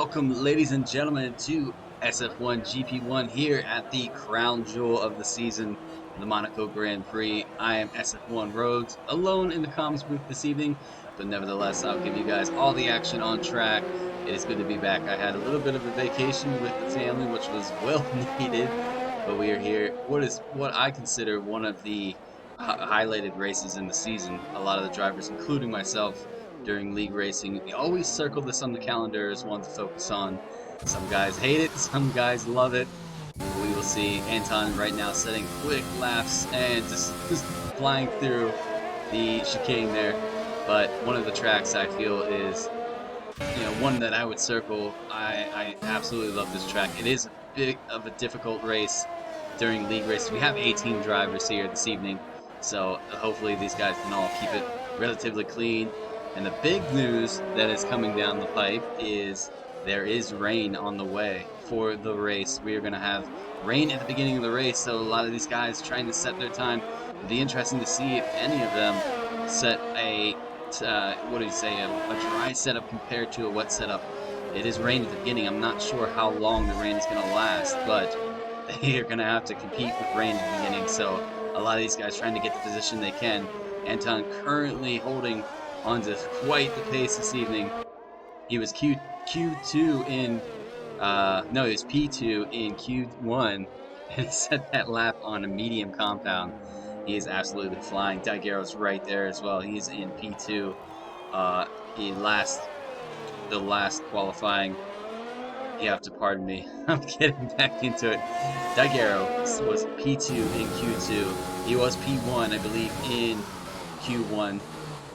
Welcome, ladies and gentlemen, to SF1 GP1 here at the crown jewel of the season, the Monaco Grand Prix. I am SF1 Rhodes, alone in the comms booth this evening, but nevertheless, I'll give you guys all the action on track. It is good to be back. I had a little bit of a vacation with the family, which was well needed, but we are here. What I consider one of the highlighted races in the season. A lot of the drivers, including myself, during league racing. We always circle this on the calendar as one to focus on. Some guys hate it, some guys love it. We will see. Anton right now setting quick laps and just flying through the chicane there. But one of the tracks I feel is, one that I would circle. I absolutely love this track. It is a bit of a difficult race during league races. We have 18 drivers here this evening, so hopefully these guys can all keep it relatively clean. And the big news that is coming down the pipe is there is rain on the way for the race. We are going to have rain at the beginning of the race, so a lot of these guys trying to set their time. It'll be interesting to see if any of them set what do you say, a dry setup compared to a wet setup. It is rain at the beginning. I'm not sure how long the rain is going to last, but they are going to have to compete with rain at the beginning. So a lot of these guys trying to get the position they can. Anton currently holding on to quite the pace this evening. He was Q2 in, no, he was P2 in Q1, and he set that lap on a medium compound. He is absolutely flying. Daiguero's right there as well. He's in P2. He the last qualifying. You have to pardon me. I'm getting back into it. Daiguero was P2 in Q2. He was P1, I believe, in Q1.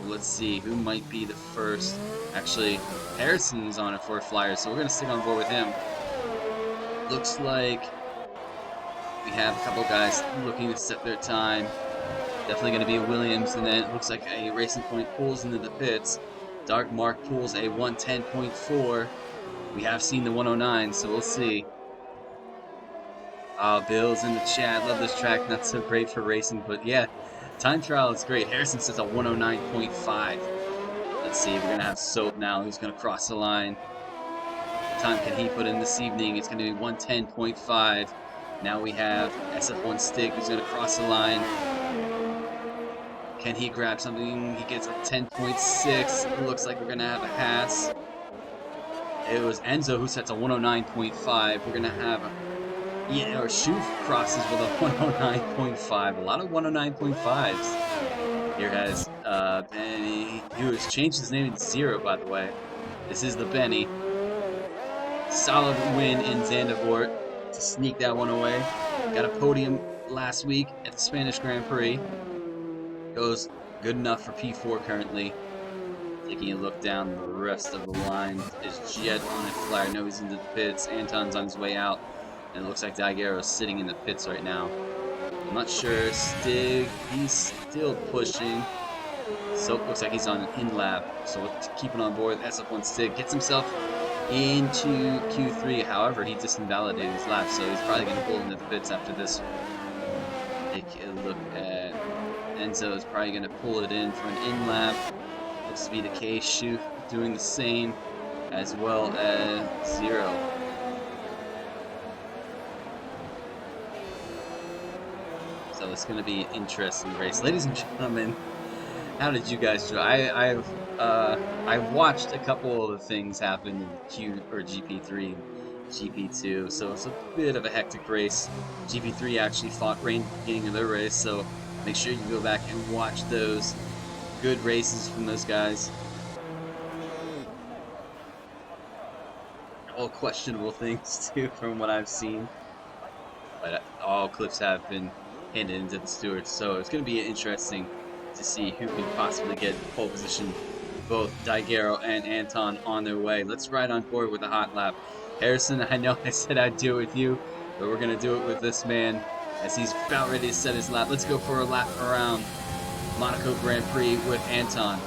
Let's see who might be the first. Actually, Harrison's on it for a flyer, so we're going to stick on board with him. Looks like we have a couple guys looking to set their time. Definitely going to be a Williams, and then it looks like a Racing Point pulls into the pits. Dark Mark pulls a 110.4. We have seen the 109, so we'll see. Bill's in the chat. Love this track. Not so great for racing, but yeah, time trial is great. Harrison says a 109.5. Let's see. We're going to have Soap now, who's going to cross the line. What time can he put in this evening? It's going to be 110.5. Now we have SF1 Stick, who's going to cross the line. Can he grab something? He gets a 10.6. Looks like we're going to have a Haas. It was Enzo who sets a 109.5. We're going to have or Shoof crosses with a 109.5. A lot of 109.5s. Here has Benny, who has changed his name to Zero, by the way. This is the Benny. Solid win in Zandvoort to sneak that one away. Got a podium last week at the Spanish Grand Prix. Goes good enough for P4 currently. Taking a look down the rest of the line is Jet on a flyer. No, he's into the pits. Anton's on his way out. And it looks like Daiguero is sitting in the pits right now. I'm not sure. Stig, he's still pushing. So looks like he's on an in-lap. So we'll keep it on board. SF1 Stig gets himself into Q3. However, he just invalidated his lap, so he's probably going to pull into the pits after this. Take a look at Enzo is probably going to pull it in for an in-lap. Looks to be the case. Shoot doing the same, as well as Zero. So it's going to be an interesting race. Ladies and gentlemen, how did you guys do? I've watched a couple of the things happen in GP3 and GP2, so it's a bit of a hectic race. GP3 actually fought rain at the beginning of their race, so make sure you go back and watch those. Good races from those guys. All questionable things too, from what I've seen. But all clips have been handed into the stewards, so it's going to be interesting to see who can possibly get pole position. Both Daiguero and Anton on their way. Let's ride on board with a hot lap. Harrison, I know I said I'd do it with you, but we're going to do it with this man as he's about ready to set his lap. Let's go for a lap around Monaco Grand Prix with Anton.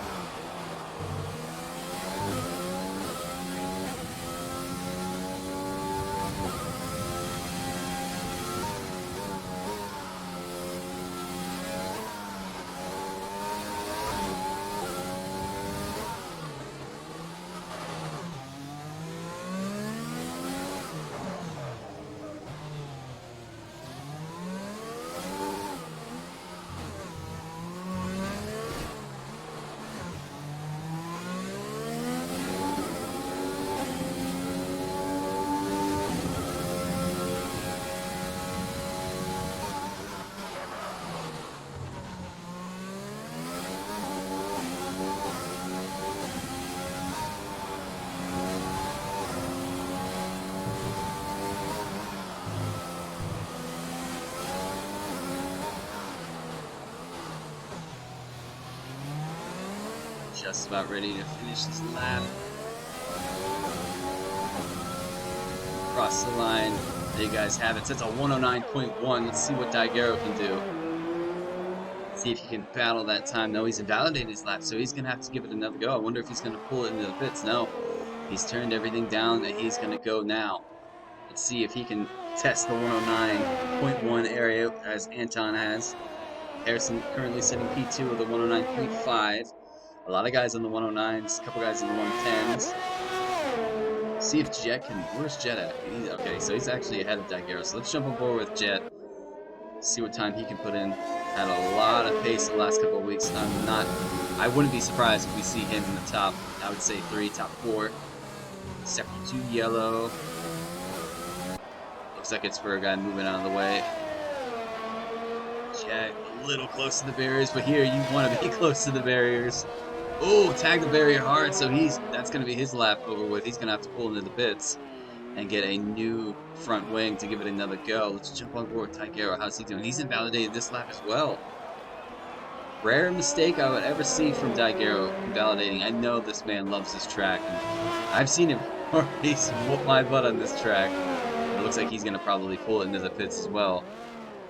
Just about ready to finish this lap. Across the line. There you guys have it. That's a 109.1. Let's see what Daigero can do. See if he can battle that time. No, he's invalidated his lap, so he's going to have to give it another go. I wonder if he's going to pull it into the pits. No, he's turned everything down, and he's going to go now. Let's see if he can test the 109.1 area as Anton has. Harrison currently sitting P2 of the 109.5. A lot of guys on the 109s, a couple guys on the 110s. See if Jet can. Where's Jet at? Okay, so he's actually ahead of Daigero. So let's jump on board with Jet. See what time he can put in. Had a lot of pace the last couple of weeks. I wouldn't be surprised if we see him in the top, I would say 3, top 4. Sector 2 yellow. Looks like it's for a guy moving out of the way. Jet a little close to the barriers, but here you want to be close to the barriers. Oh, tag the barrier hard, so that's going to be his lap over with. He's going to have to pull into the pits and get a new front wing to give it another go. Let's jump on board with Daigero. How's he doing? He's invalidated this lap as well. Rare mistake I would ever see from Daigero invalidating. I know this man loves this track, and I've seen him already whoop my butt on this track. It looks like he's going to probably pull it into the pits as well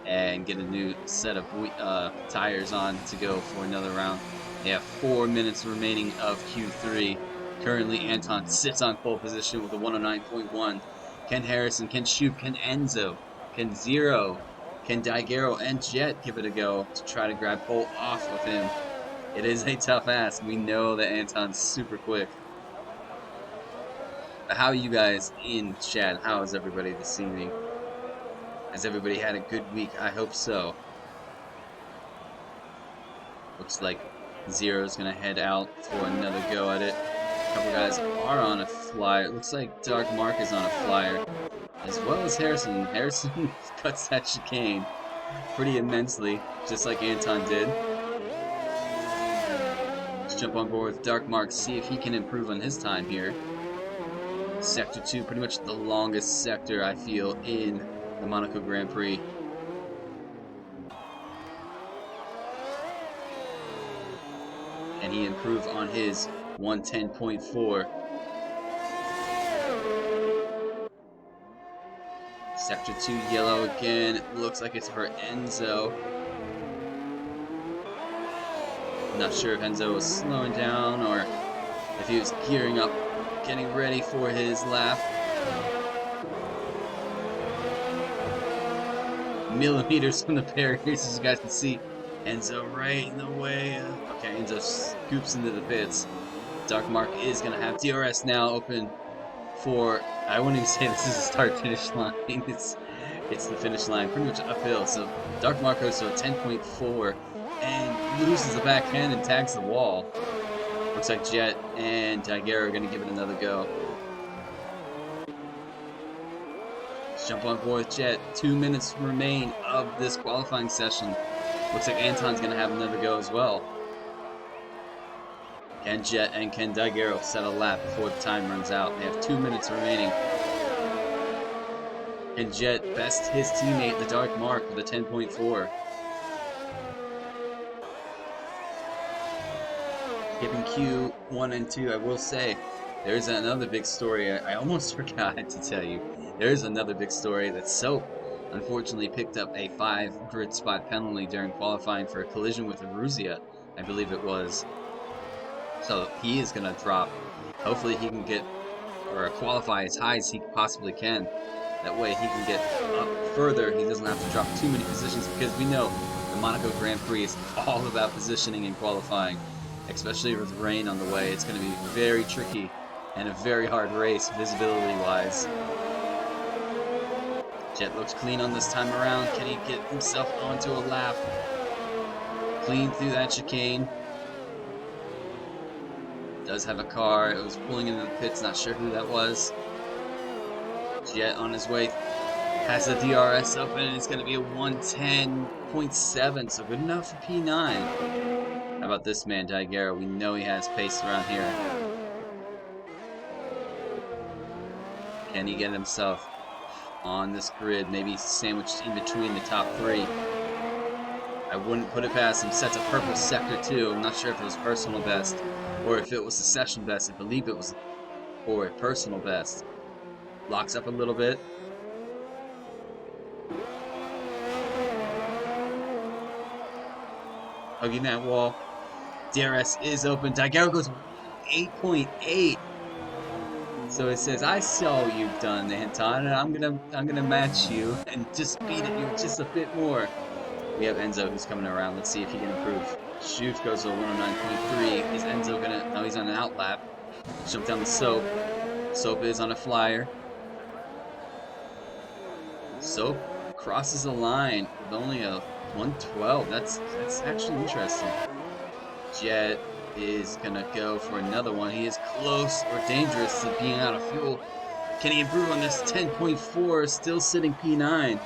and get a new set of tires on to go for another round. They have 4 minutes remaining of Q3. Currently, Anton sits on pole position with a 109.1. Can Harrison, can Shoop, can Enzo, can Zero, can Daigero and Jet give it a go to try to grab pole off of him? It is a tough ask. We know that Anton's super quick. But how are you guys in chat? How is everybody this evening? Has everybody had a good week? I hope so. Looks like Zero's gonna head out for another go at it. A couple guys are on a flyer. It looks like Dark Mark is on a flyer, as well as Harrison. Harrison cuts that chicane pretty immensely, just like Anton did. Let's jump on board with Dark Mark, see if he can improve on his time here. Sector 2, pretty much the longest sector, I feel, in the Monaco Grand Prix. Can he improve on his 110.4? Sector 2 yellow again. It looks like it's for Enzo. Not sure if Enzo was slowing down or if he was gearing up, getting ready for his lap. Millimeters from the barriers, as you guys can see. Enzo right in the way. Okay, Enzo scoops into the pits. Dark Mark is going to have DRS now open for, I wouldn't even say this is a start-finish line. It's the finish line, pretty much uphill. So Dark Mark goes to a 10.4 and loses the backhand and tags the wall. Looks like Jet and Daigero are going to give it another go. Let's jump on board with Jet. 2 minutes remain of this qualifying session. Looks like Anton's going to have another go as well. Can Jet and can Daigero set a lap before the time runs out? They have 2 minutes remaining. Can Jet best his teammate, the Dark Mark, with a 10.4? Skipping Q1 and 2, I will say, there's another big story I almost forgot to tell you. There's another big story that Soap unfortunately picked up a 5 grid spot penalty during qualifying for a collision with Aruzia, I believe it was. So he is going to drop. Hopefully he can get or qualify as high as he possibly can. That way he can get up further. He doesn't have to drop too many positions, because we know the Monaco Grand Prix is all about positioning and qualifying, especially with rain on the way. It's going to be very tricky and a very hard race visibility-wise. Jet looks clean on this time around. Can he get himself onto a lap? Clean through that chicane. Does have a car. It was pulling into the pits. Not sure who that was. Jet on his way. Has the DRS open, and it's going to be a 110.7. So good enough for P9. How about this man, Daigero? We know he has pace around here. Can he get himself on this grid? Maybe sandwiched in between the top 3. I wouldn't put it past him. Sets a purple sector too. I'm not sure if it was personal best or if it was a session best. I believe it was for a personal best. Locks up a little bit. Hugging that wall. DRS is open. Daigoro goes 8.8. So it says, I saw what you've done, Anton, and I'm gonna match you and just beat it you just a bit more. We have Enzo who's coming around. Let's see if he can improve. Shoot goes to 109.3. Is Enzo gonna? No, he's on an outlap. Let's jump down the Soap. Soap is on a flyer. Soap crosses the line with only a 112. That's actually interesting. Jet is gonna go for another one. He is close or dangerous to being out of fuel. Can he improve on this? 10.4, still sitting P9.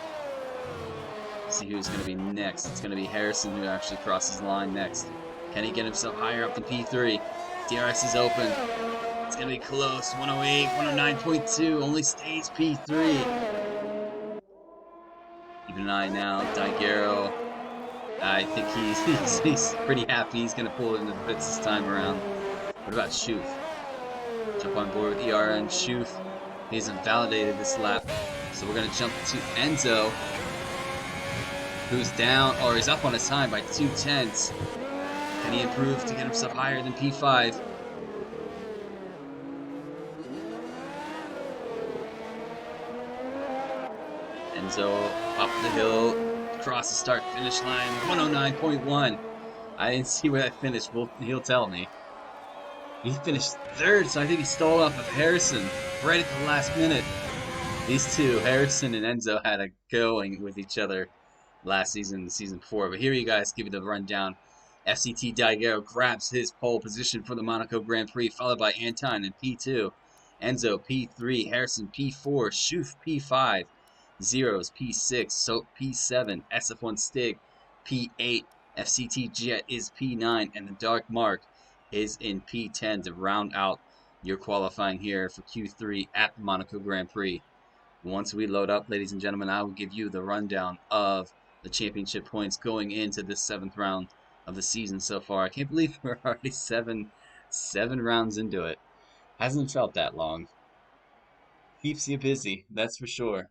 See who's going to be next. It's going to be Harrison who actually crosses the line next. Can he get himself higher up than P3? DRS is open. It's going to be close. 108, 109.2. Only stays P3. Even an eye now. Daigoro. I think he's pretty happy. He's going to pull it into the bits this time around. What about Schuth? Jump on board with ER and Schuth. He hasn't validated this lap. So we're going to jump to Enzo, who's down, or is up on his time by 2/10. Can he improve to get himself higher than P5? Enzo up the hill, across the start finish line, 109.1. I didn't see where that finished. He'll tell me. He finished third, so I think he stalled off of Harrison right at the last minute. These two, Harrison and Enzo, had a going with each other last season, season 4. But here you guys give you the rundown. FCT Daigoro grabs his pole position for the Monaco Grand Prix, followed by Anton in P2. Enzo P3, Harrison P4, Schoof P5, Zeros P6, Soap P7, SF1 Stig P8, FCT Jet is P9, and the Dark Mark is in P10 to round out your qualifying here for Q3 at the Monaco Grand Prix. Once we load up, ladies and gentlemen, I will give you the rundown of the championship points going into this 7th round of the season so far. I can't believe we're already seven rounds into it. Hasn't felt that long. Keeps you busy, that's for sure.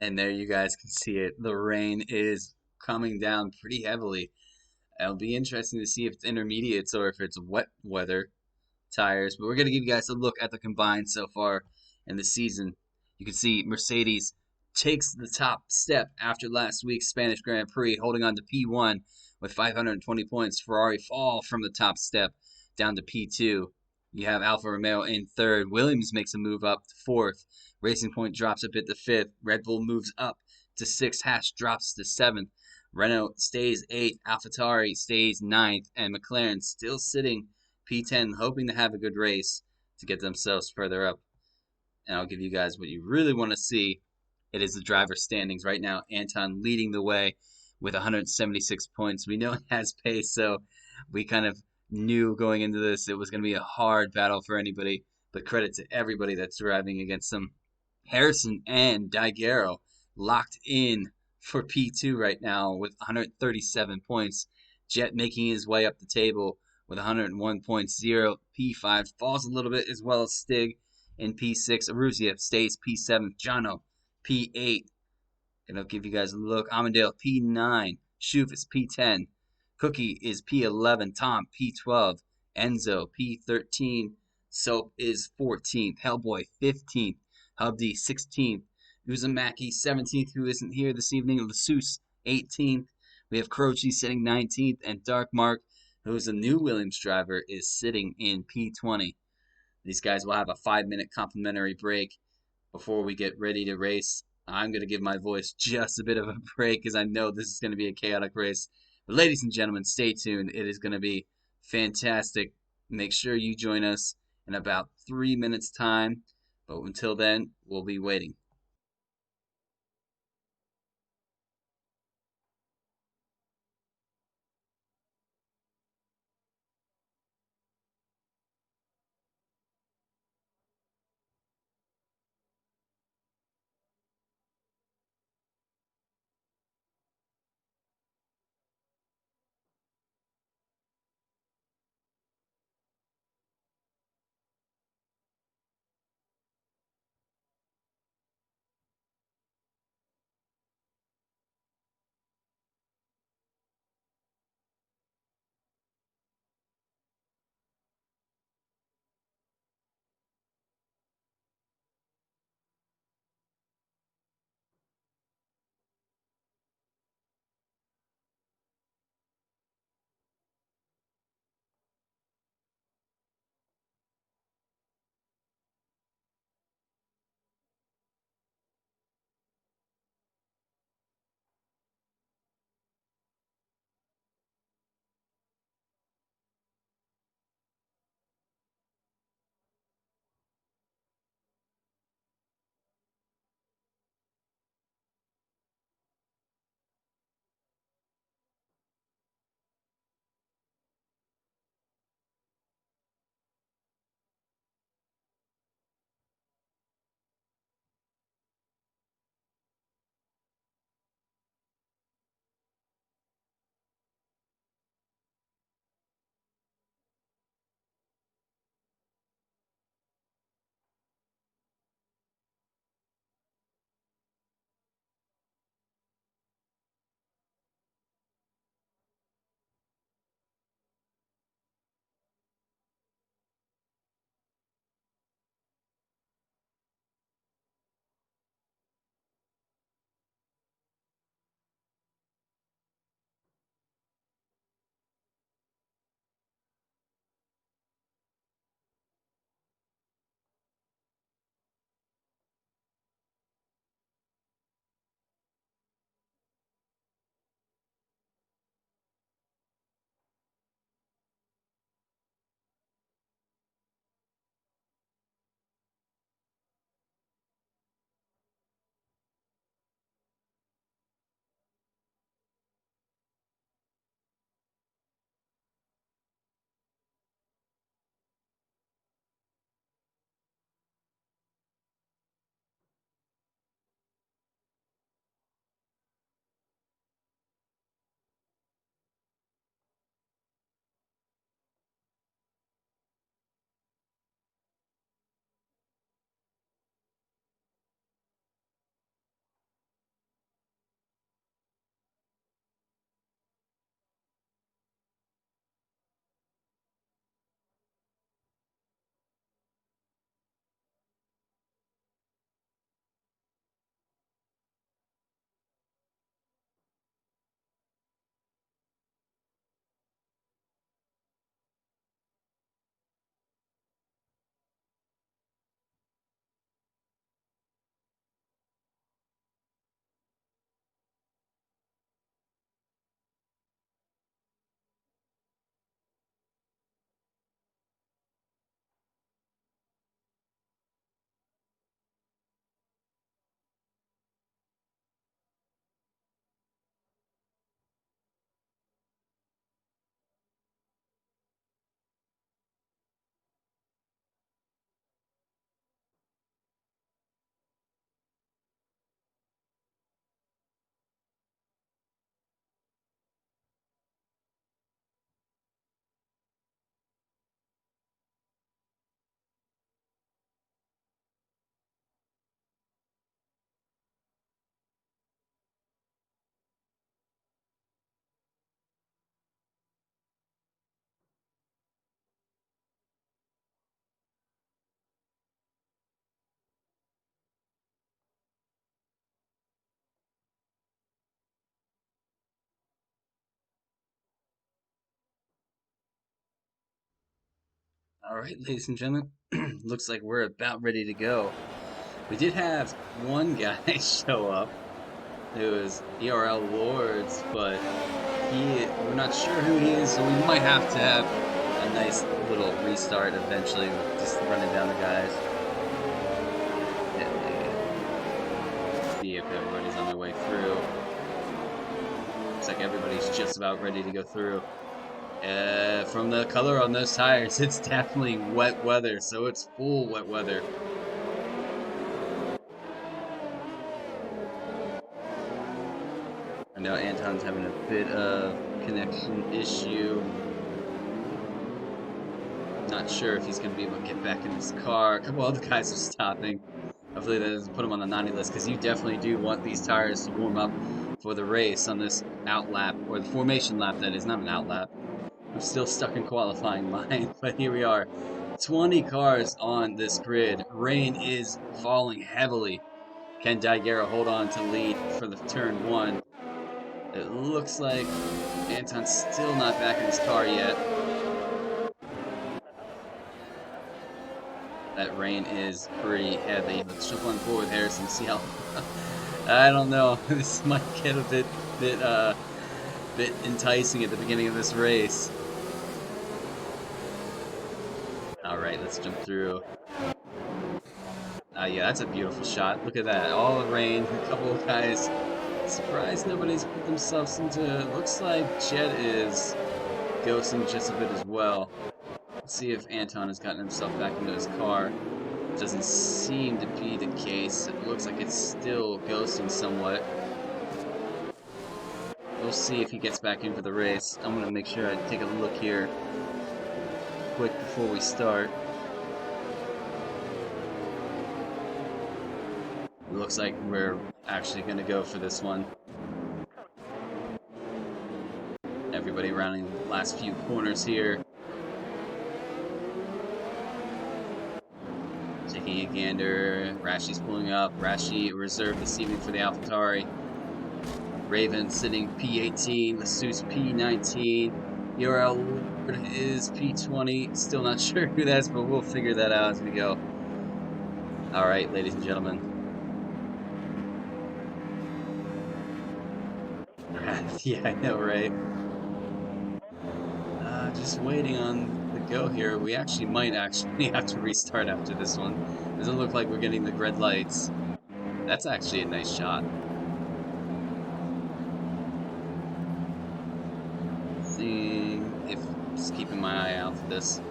And there you guys can see it. The rain is coming down pretty heavily. It'll be interesting to see if it's intermediates or if it's wet weather tires. But we're going to give you guys a look at the combined so far in the season. You can see Mercedes takes the top step after last week's Spanish Grand Prix, holding on to P1 with 520 points. Ferrari fall from the top step down to P2. You have Alfa Romeo in 3rd. Williams makes a move up to 4th. Racing Point drops a bit to 5th. Red Bull moves up to 6th. Haas drops to 7th. Renault stays 8th. AlphaTauri stays 9th. And McLaren still sitting P10, hoping to have a good race to get themselves further up. And I'll give you guys what you really want to see. It is the driver standings right now. Anton leading the way with 176 points. We know he has pace, so we kind of knew going into this it was going to be a hard battle for anybody. But credit to everybody that's driving against him. Harrison and Daigoro locked in for P2 right now with 137 points. Jet making his way up the table with 101.0. P5 falls a little bit, as well as Stig in P6. Aruzia stays P7. Jono P8. And I'll give you guys a look. Amandale P9. Schoof is P10. Cookie is P11. Tom P12. Enzo P13. Soap is 14th. Hellboy 15th. Hubdy 16th. Uzumaki 17th, who isn't here this evening. Lassus 18th. We have Croce sitting 19th. And Dark Mark, who is a new Williams driver, is sitting in P20. These guys will have a 5-minute complimentary break before we get ready to race. I'm going to give my voice just a bit of a break because I know this is going to be a chaotic race. But ladies and gentlemen, stay tuned. It is going to be fantastic. Make sure you join us in about 3 minutes' time. But until then, we'll be waiting. All right, ladies and gentlemen, looks like we're about ready to go. We did have one guy show up. It was ERL Lords, but we're not sure who he is, so we might have to have a nice little restart eventually, just running down the guys. See if everybody's on their way through. Looks like everybody's just about ready to go through. From the color on those tires, it's definitely wet weather, so it's full wet weather. I know Anton's having a bit of connection issue. Not sure if he's going to be able to get back in his car. A couple other guys are stopping. Hopefully that doesn't put him on the 90 list, because you definitely do want these tires to warm up for the race on this out lap, or the formation lap that is, not an out lap. I'm still stuck in qualifying line, but here we are. 20 cars on this grid. Rain is falling heavily. Can Daiguerre hold on to lead for the turn one? It looks like Anton's still not back in his car yet. That rain is pretty heavy. Let's jump on board with Harrison, see how... I don't know. This might get a bit enticing at the beginning of this race. Alright, let's jump through. Yeah, that's a beautiful shot. Look at that. All the rain. A couple of guys. Surprised nobody's put themselves into it. Looks like Jet is ghosting just a bit as well. Let's see if Anton has gotten himself back into his car. Doesn't seem to be the case. It looks like it's still ghosting somewhat. We'll see if he gets back in for the race. I'm going to make sure I take a look here quick before we start. It looks like we're actually going to go for this one. Everybody rounding the last few corners here. Taking a gander. Rashi's pulling up. Rashi reserved this evening for the AlphaTauri. Raven sitting P18. Lassus P19. URL is P20. Still not sure who that is, but we'll figure that out as we go. Alright, ladies and gentlemen. Yeah, I know, right? Just waiting on the go here. We might actually have to restart after this one. Doesn't look like we're getting the red lights. That's actually a nice shot. Seeing if... Just keeping my eye out for this.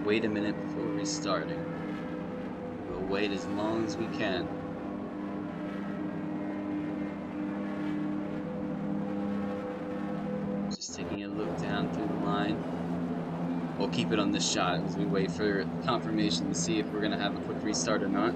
Wait a minute before restarting. We'll wait as long as we can. Just taking a look down through the line. We'll keep it on this shot as we wait for confirmation to see if we're going to have a quick restart or not.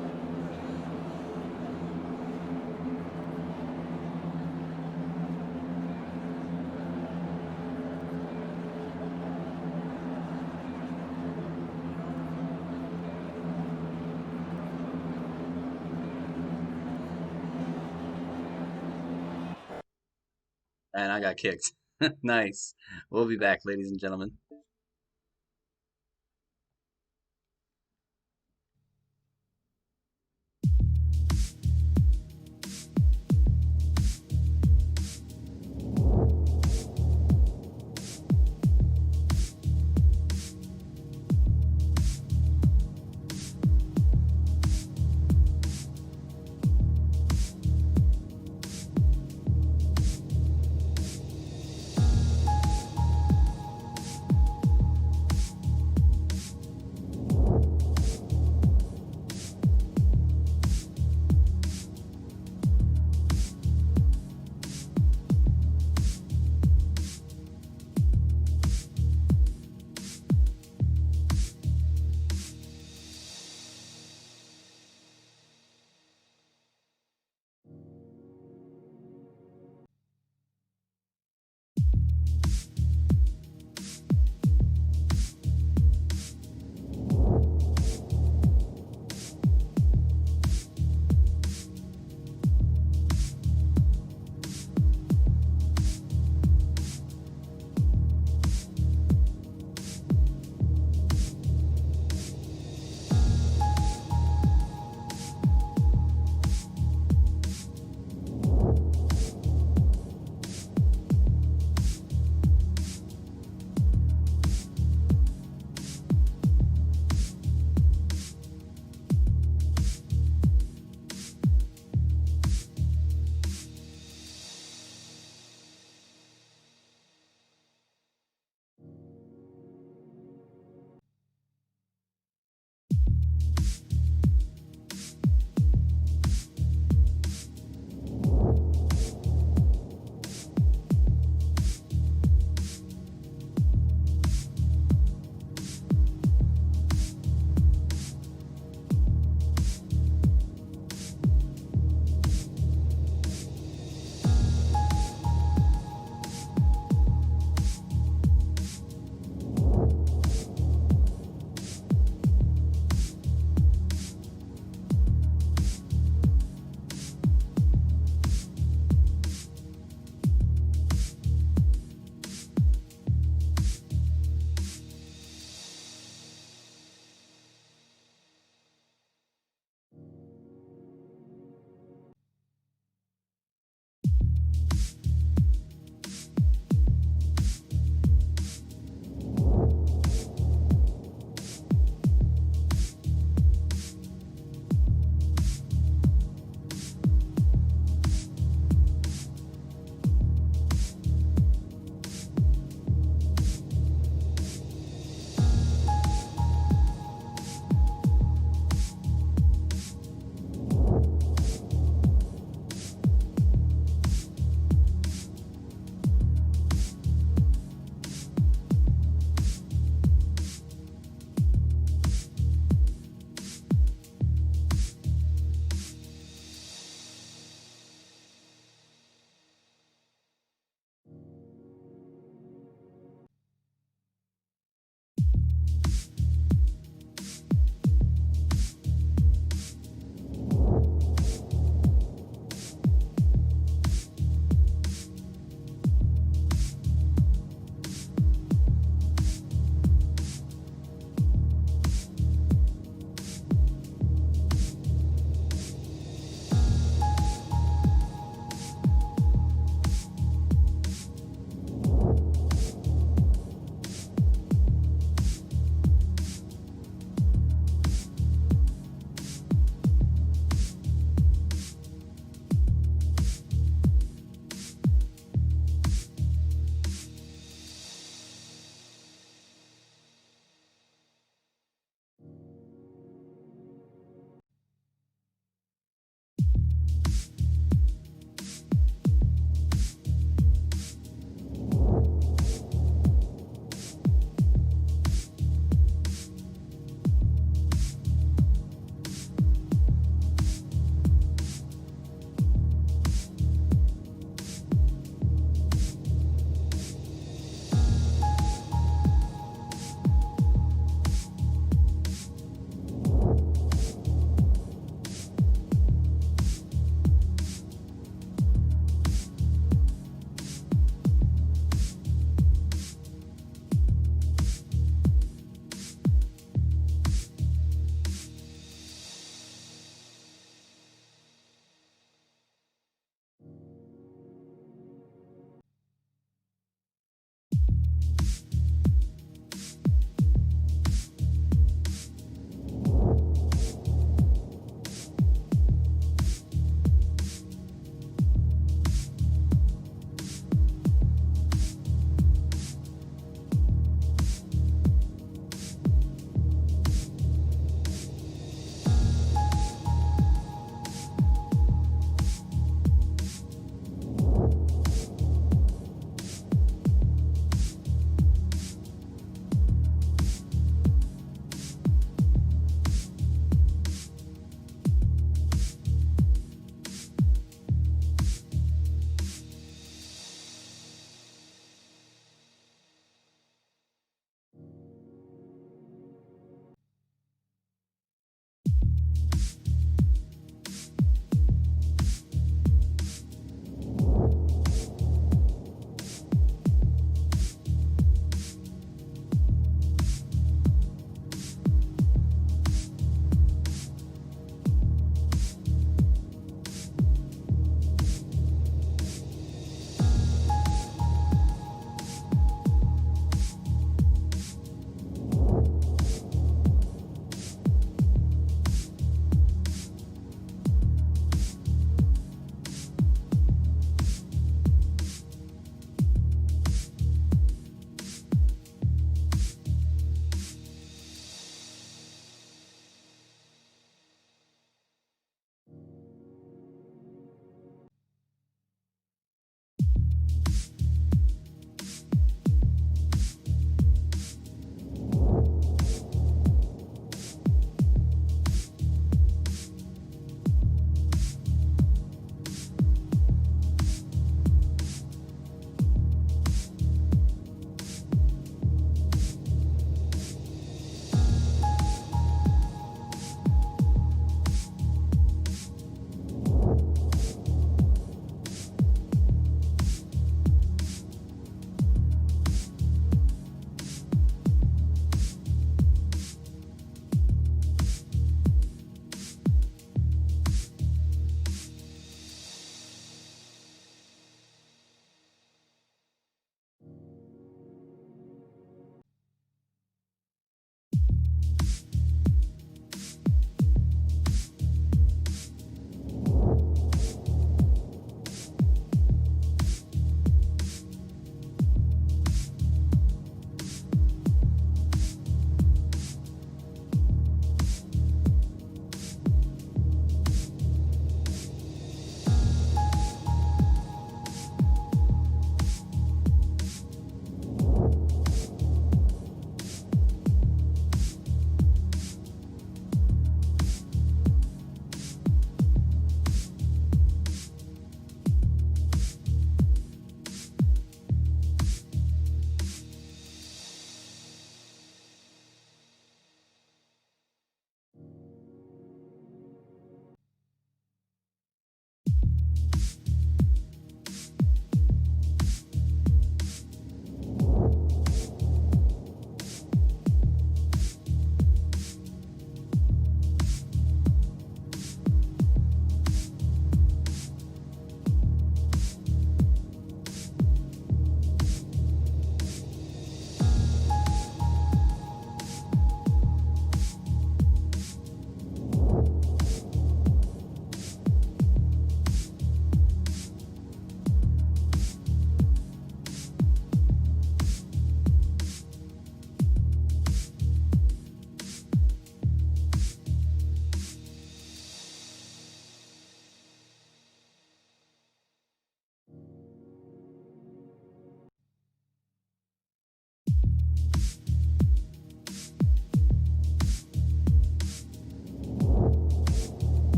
And I got kicked. Nice. We'll be back, ladies and gentlemen.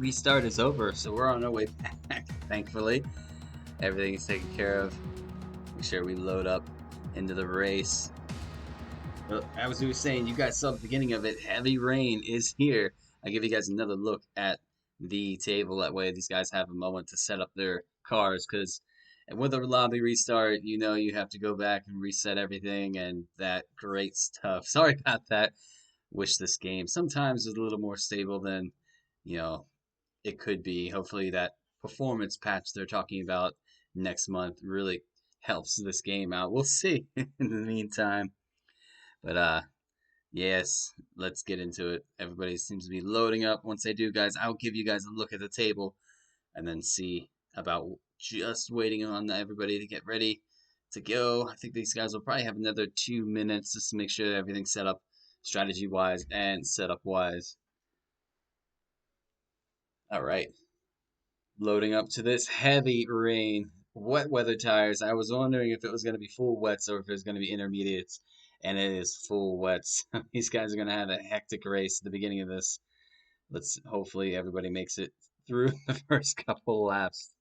restart is over, so we're on our way back, thankfully. Everything's taken care of. Make sure we load up into the race. Well, as we were saying, you guys saw the beginning of it. Heavy rain is here. I give you guys another look at the table. That way, these guys have a moment to set up their cars. Because with a lobby restart, you know you have to go back and reset everything and that great stuff. Sorry about that. Wish this game sometimes was a little more stable than, you know, it could be. Hopefully, that performance patch they're talking about next month really helps this game out. We'll see in the meantime. But yes, let's get into it. Everybody seems to be loading up. Once they do, guys, I'll give you guys a look at the table and then see about just waiting on everybody to get ready to go. I think these guys will probably have another 2 minutes just to make sure everything's set up strategy wise and setup wise. All right, loading up to this heavy rain. Wet weather tires. I was wondering if it was going to be full wets or if it was going to be intermediates, and it is full wets. These guys are going to have a hectic race at the beginning of this. Let's hopefully everybody makes it through the first couple laps.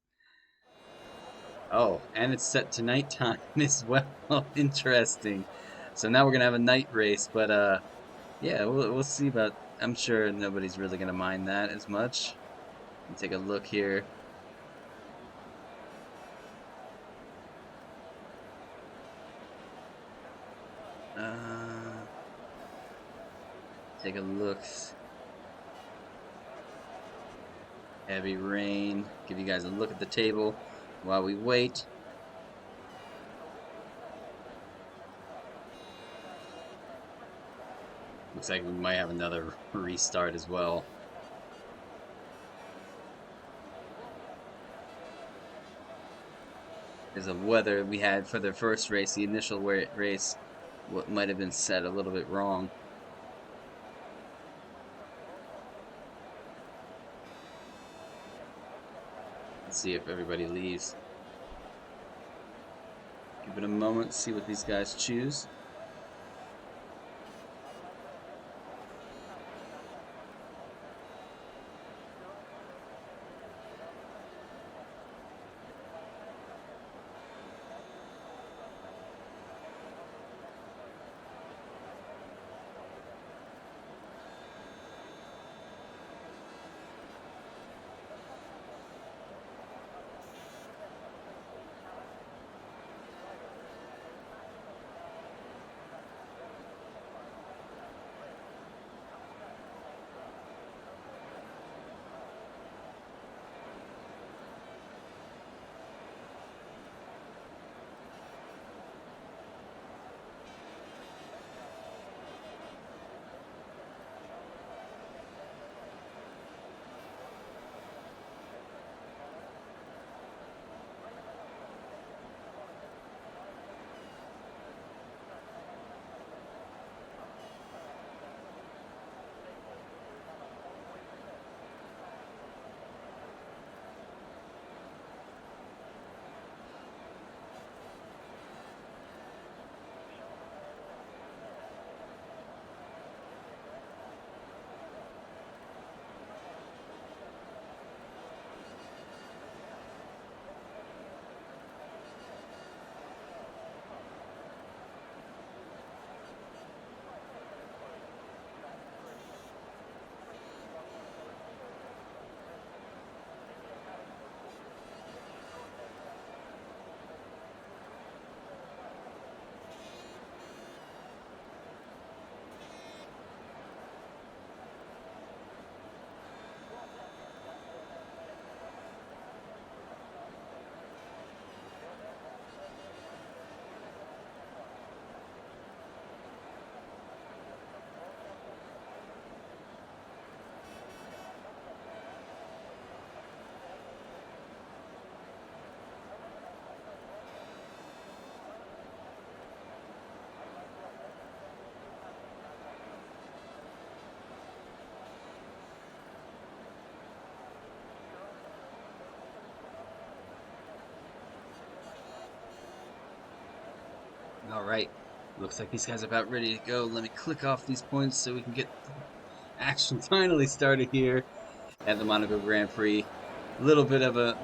Oh, and it's set to nighttime as well. Interesting. So now we're gonna have a night race, but yeah, we'll see about. I'm sure nobody's really gonna mind that as much. Let me take a look here. Uh, take a look. Heavy rain. Give you guys a look at the table while we wait. Looks like we might have another restart as well. Because of weather we had for the first race, the initial race, what might have been set a little bit wrong. Let's see if everybody leaves. Give it a moment, see what these guys choose. All right. Looks like these guys are about ready to go. Let me click off these points so we can get action finally started here. at the Monaco Grand Prix. A little bit of a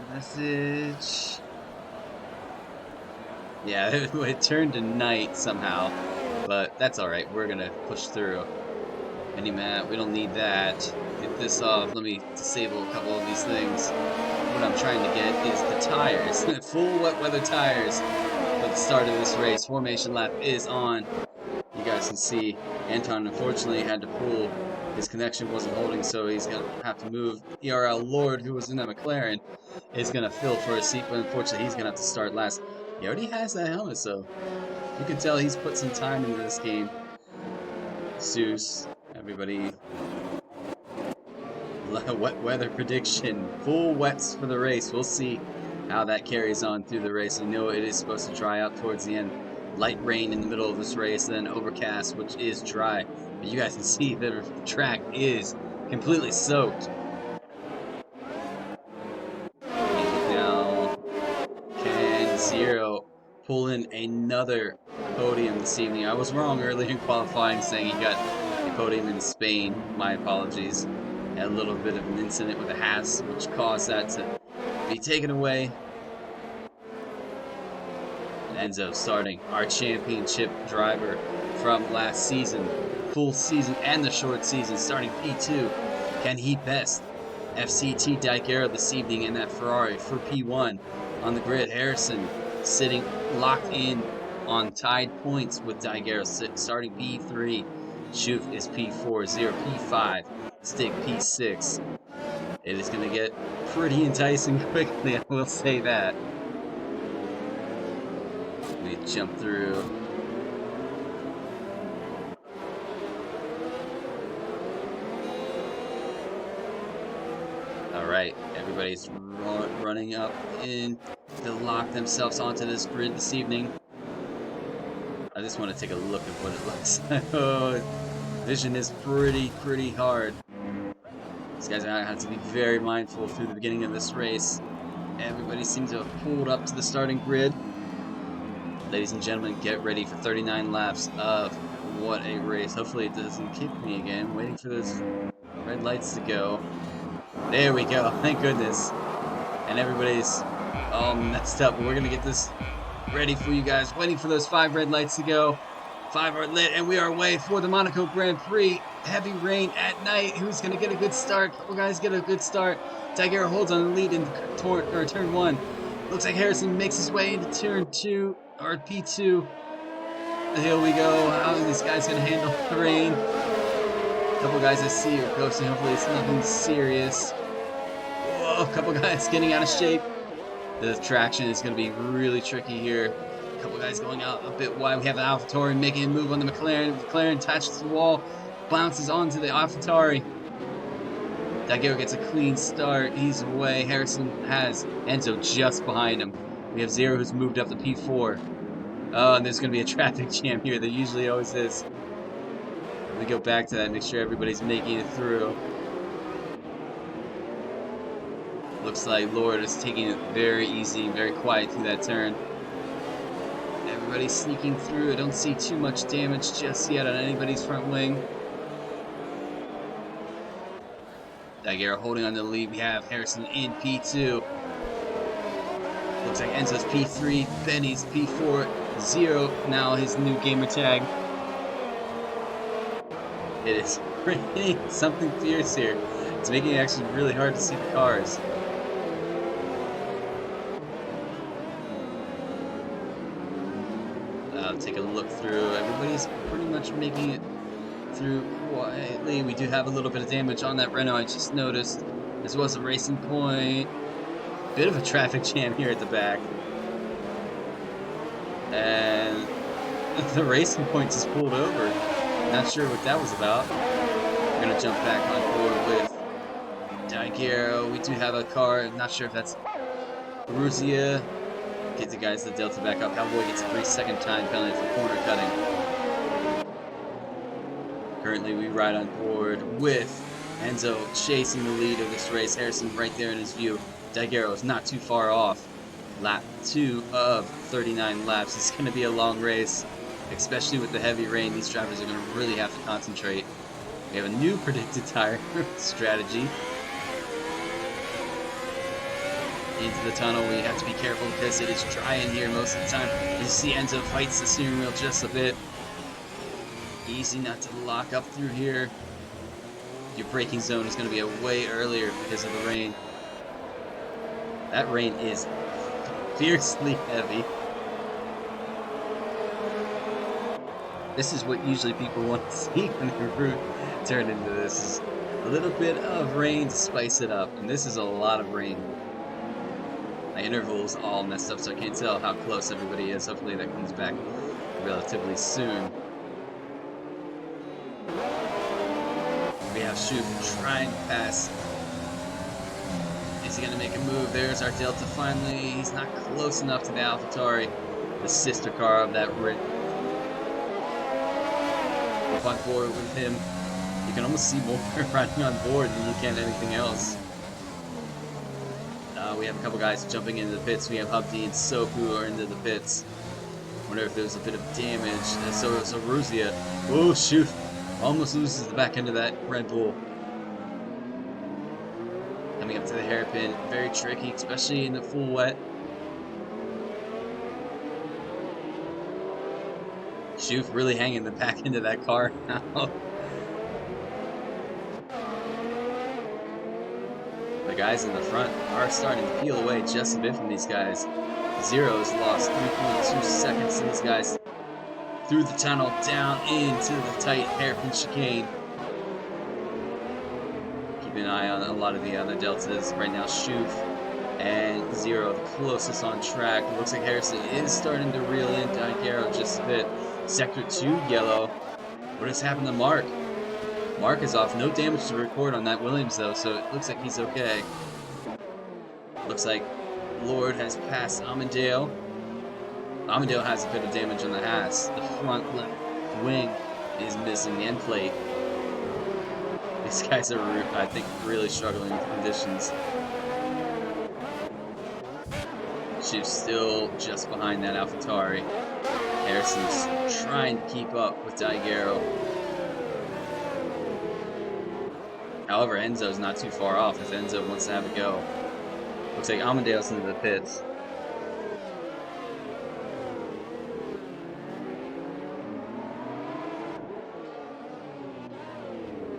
message. Yeah, it turned to night somehow, but that's all right. We're gonna push through. Mini map, we don't need that. Get this off. Let me disable a couple of these things. What I'm trying to get is the tires, full wet weather tires for the start of this race. Formation lap is on. You guys can see Anton unfortunately had to pull. His connection wasn't holding, so he's going to have to move. ERL Lord, who was in that McLaren, is going to fill for a seat, but unfortunately he's going to have to start last. He already has that helmet, so you can tell he's put some time into this game. Zeus, everybody. Wet weather prediction. Full wets for the race. We'll see how that carries on through the race. I know it is supposed to dry out towards the end. Light rain in the middle of this race, then overcast, which is dry. But you guys can see the track is completely soaked. Now, can Zero pull in another podium this evening? I was wrong earlier in qualifying saying he got a podium in Spain. My apologies. Had a little bit of an incident with a Haas, which caused that to be taken away. And Enzo starting, our championship driver from last season, full season and the short season, starting P2. Can he best FCT Daigero this evening in that Ferrari for P1? On the grid, Harrison sitting locked in on tied points with Daigero starting P3. Schuf is P4, 0 P5, Stick P6. It is going to get pretty enticing quickly, I will say that. We jump through. Alright, everybody's running up in to lock themselves onto this grid this evening. I just want to take a look at what it looks like. Oh, vision is pretty hard. These guys are going to have to be very mindful through the beginning of this race. Everybody seems to have pulled up to the starting grid. Ladies and gentlemen, get ready for 39 laps of what a race. Hopefully it doesn't kick me again. Waiting for those red lights to go. There we go. Thank goodness. And everybody's all messed up. But we're going to get this ready for you guys. Waiting for those 5 red lights to go. 5 are lit, and we are away for the Monaco Grand Prix. Heavy rain at night. Who's going to get a good start? Couple guys get a good start. Daigero holds on the lead in turn 1. Looks like Harrison makes his way into turn 2, or P2. Here we go. How are these guys going to handle the rain? A couple guys I see are coasting. Hopefully it's nothing serious. Whoa, a couple guys getting out of shape. The traction is going to be really tricky here. A couple guys going out a bit wide. We have the AlphaTauri making a move on the McLaren. McLaren attaches to the wall, bounces onto the AlphaTauri. Daigero gets a clean start. He's away. Harrison has Enzo just behind him. We have Zero who's moved up to P4. Oh, and there's going to be a traffic jam here. There usually always is. Let me go back to that, make sure everybody's making it through. Looks like Lord is taking it very easy, very quiet through that turn. Everybody's sneaking through. I don't see too much damage just yet on anybody's front wing. Daigero holding on to the lead. We have Harrison in P2. Looks like Enzo's P3, Benny's P4, Zero now his new gamer tag. It is pretty something fierce here. It's making it actually really hard to see the cars. Take a look through. Everybody's pretty much making it through quietly. We do have a little bit of damage on that Renault, I just noticed. This was a racing point. Bit of a traffic jam here at the back. And the racing point just pulled over. Not sure what that was about. We're going to jump back on board with Daigero. We do have a car. Not sure if that's Ruzia. Get the guys the Delta back up. Cowboy gets a 3-second time penalty for corner cutting. Currently, we ride on board with Enzo chasing the lead of this race. Harrison right there in his view. Daigero is not too far off. Lap 2 of 39 laps. It's going to be a long race, especially with the heavy rain. These drivers are going to really have to concentrate. We have a new predicted tire strategy. Into the tunnel, we have to be careful because it is dry in here most of the time. You see Enzo fights the steering wheel just a bit. Easy not to lock up through here. Your braking zone is going to be way earlier because of the rain. That rain is fiercely heavy. This is what usually people want to see when their route turned into this. Is a little bit of rain to spice it up, and this is a lot of rain. My interval's all messed up, so I can't tell how close everybody is. Hopefully that comes back relatively soon. We have Shoop trying to pass. Is he going to make a move? There's our Delta finally. He's not close enough to the AlphaTauri, the sister car of that rig. Up on board with him. You can almost see more riding on board than you can anything else. We have a couple guys jumping into the pits. We have Hubdi and Soku are into the pits. Wonder if there's a bit of damage. So Ruzia. Oh shoot! Almost loses the back end of that Red Bull. Coming up to the hairpin. Very tricky, especially in the full wet. Shoof really hanging the back end of that car now. The guys in the front are starting to peel away just a bit from these guys. Zero's lost 3.2 seconds to these guys through the tunnel, down into the tight hairpin chicane. Keep an eye on a lot of the other deltas. Right now, Shoof and Zero, the closest on track. It looks like Harrison is starting to reel in Daigero just a bit. Sector 2 yellow. What has happened to Mark? Mark is off. No damage to record on that Williams, though, so it looks like he's okay. Looks like Lord has passed Amandale. Amandale has a bit of damage on the Haas. The front left wing is missing the end plate. These guys are, I think, really struggling with conditions. She's still just behind that AlphaTauri. Harrison's trying to keep up with Daigero. However, Enzo's not too far off if Enzo wants to have a go. Looks like Amandale's into the pits.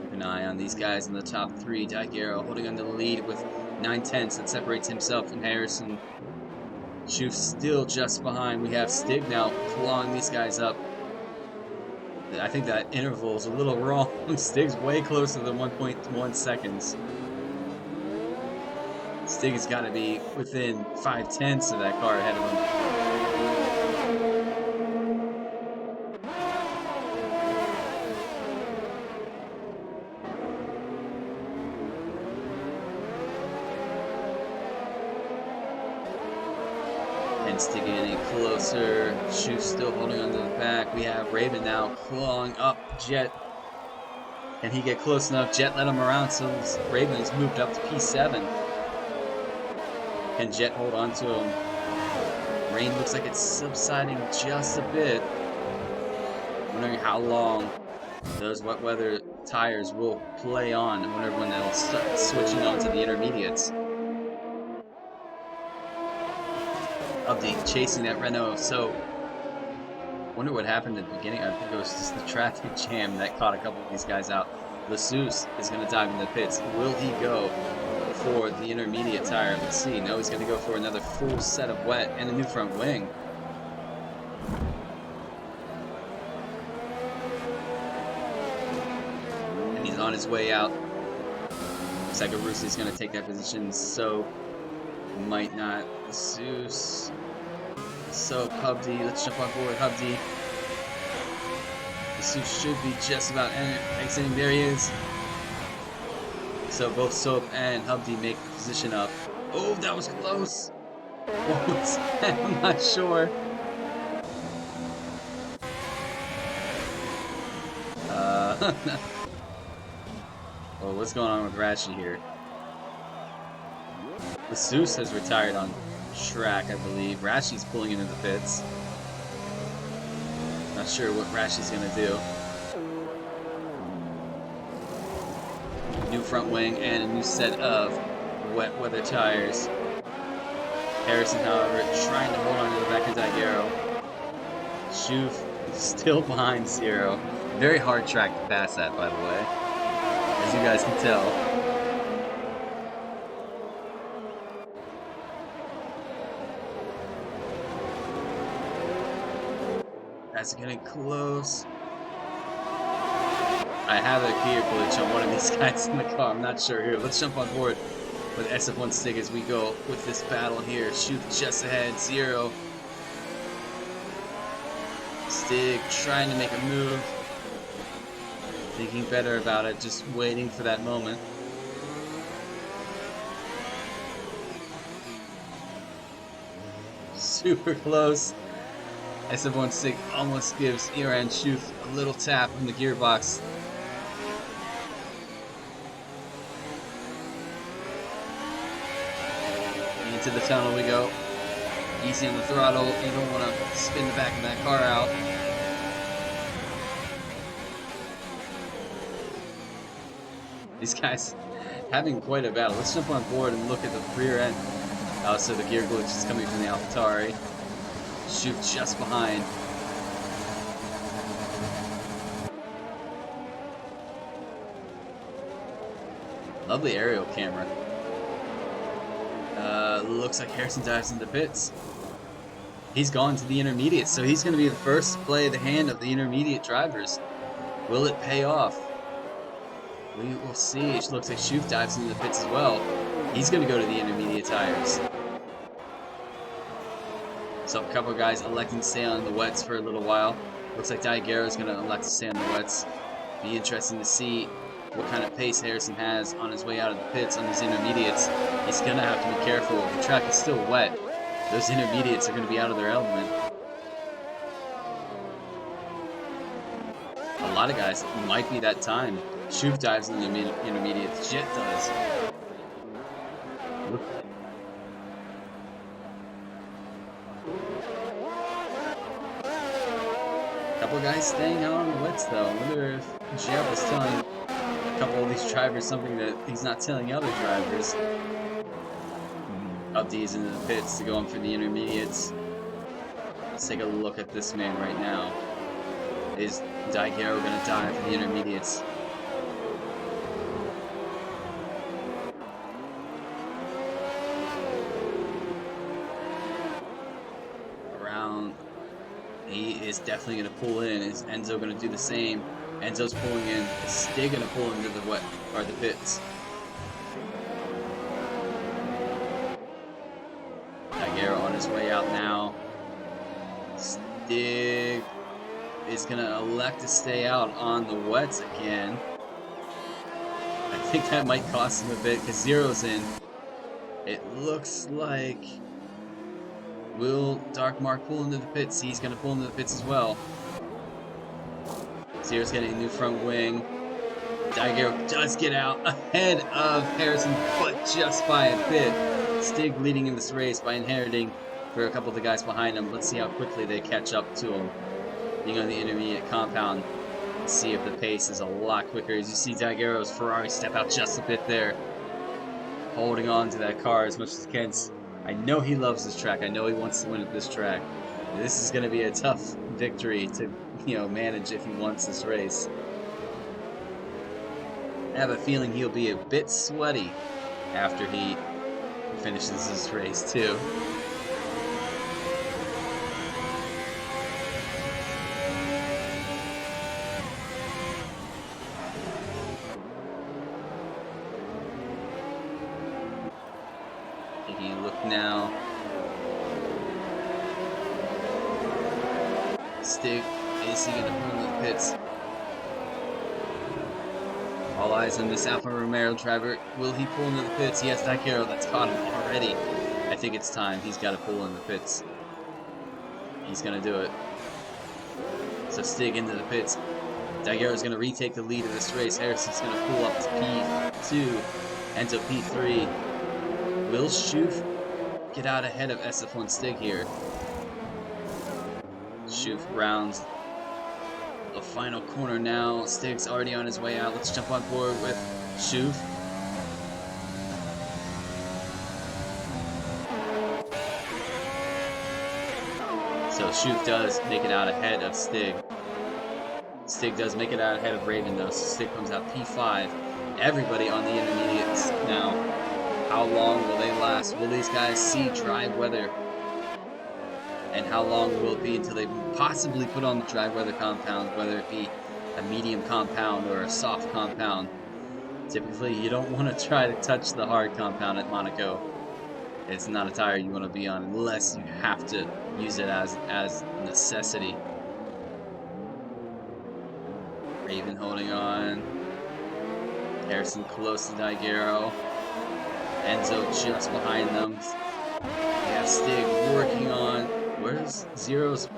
Keep an eye on these guys in the top three. Daigero holding on to the lead with 9/10 that separates himself from Harrison. Shoof's still just behind. We have Stig now clawing these guys up. I think that interval is a little wrong. Stig's way closer than 1.1 seconds. Stig has got to be within 5/10 of that car ahead of him. And Stig getting closer. Shoot still holding onto the back. We have Raven now clawing up Jet. Can he get close enough? Jet let him around, so Raven has moved up to P7. Can Jet hold on to him? Rain looks like it's subsiding just a bit. Wondering how long those wet weather tires will play on. I wonder when they'll start switching on to the intermediates. Update chasing that Renault, so wonder what happened at the beginning. I think it was just the traffic jam that caught a couple of these guys out. Lassus is going to dive in the pits. Will he go for the intermediate tire? Let's see. No, he's going to go for another full set of wet and a new front wing. And he's on his way out. Looks like Arusi's going to take that position, so might not. Lassus. So Hubdi, let's jump on board Hubdi. Lassus should be just about exiting. There he is. So both Soap and Hubdi make the position up. Oh, that was close. What was that? I'm not sure. Well, what's going on with Rashi here? Lassus has retired on track, I believe. Rashi's pulling into the pits. Not sure what Rashi's gonna do. New front wing and a new set of wet weather tires. Harrison, however, trying to hold on to the back of Daiguero. Schuf still behind Zero. Very hard track to pass at, by the way, as you guys can tell. That's getting close. I have a gear glitch on one of these guys in the car. I'm not sure here. Let's jump on board with SF1 Stig as we go with this battle here. Schuf just ahead. Zero. Stig trying to make a move. Thinking better about it. Just waiting for that moment. Super close. SF1 Stig almost gives Iran Schuf a little tap in the gearbox. Into the tunnel we go. Easy on the throttle. You don't want to spin the back of that car out. These guys having quite a battle. Let's jump on board and look at the rear end. So the gear glitch is coming from the AlphaTauri. Schuf just behind. Lovely aerial camera. Looks like Harrison dives into the pits. He's gone to the intermediate, so he's going to be the first to play the hand of the intermediate drivers. Will it pay off? We will see. It looks like Schuf dives into the pits as well. He's going to go to the intermediate tires. So a couple of guys electing to stay on the wets for a little while. Looks like Daiguero is going to elect to stay on the wets. Be interesting to see what kind of pace Harrison has on his way out of the pits on these intermediates. He's going to have to be careful. The track is still wet. Those intermediates are going to be out of their element. A lot of guys, it might be that time. Schuf dives in the intermediates. Jet does. Couple guys staying out on the wets though. I wonder if Jeff is telling a couple of these drivers something that he's not telling other drivers. Up these into the pits to go in for the intermediates. Let's take a look at this man right now. Is Daiguero going to dive for the intermediates? Around, he is definitely going to pull in. Is Enzo going to do the same? Enzo's pulling in. Is Stig going to pull into the wet or the pits? Daiguero on his way out now. Stig is going to elect to stay out on the wets again. I think that might cost him a bit because Zero's in. It looks like... Will Dark Mark pull into the pits? He's going to pull into the pits as well. Zero's getting a new front wing. Daiguero does get out ahead of Harrison, but just by a bit. Stig leading in this race by inheriting for a couple of the guys behind him. Let's see how quickly they catch up to him. Being on the intermediate compound, let's see if the pace is a lot quicker. As you see Daiguero's Ferrari step out just a bit there, holding on to that car as much as he can. I know he loves this track. I know he wants to win at this track. This is going to be a tough victory to, manage if he wants this race. I have a feeling he'll be a bit sweaty after he finishes this race too. Taking a look now. Stig, is he going to pull into the pits? All eyes on this Alfa Romeo driver. Will he pull into the pits? Yes, Daiguero, that's caught him already. I think it's time. He's got to pull in the pits. He's going to do it. So Stig into the pits. Daiguero's going to retake the lead of this race. Harrison's going to pull up to P2. Enzo P3. Will Schuf get out ahead of SF1 Stig here? Schuf rounds the final corner now. Stig's already on his way out. Let's jump on board with Shoof. So Shoof does make it out ahead of Stig. Stig does make it out ahead of Raven though, so Stig comes out P5. Everybody on the intermediates now. How long will they last? Will these guys see dry weather? And how long will it be until they possibly put on the dry weather compound, whether it be a medium compound or a soft compound? Typically, you don't want to try to touch the hard compound at Monaco. It's not a tire you want to be on unless you have to use it as necessity. Raven holding on. Harrison close to Daigero. Enzo just behind them. We have Stig working on. Where's Zero's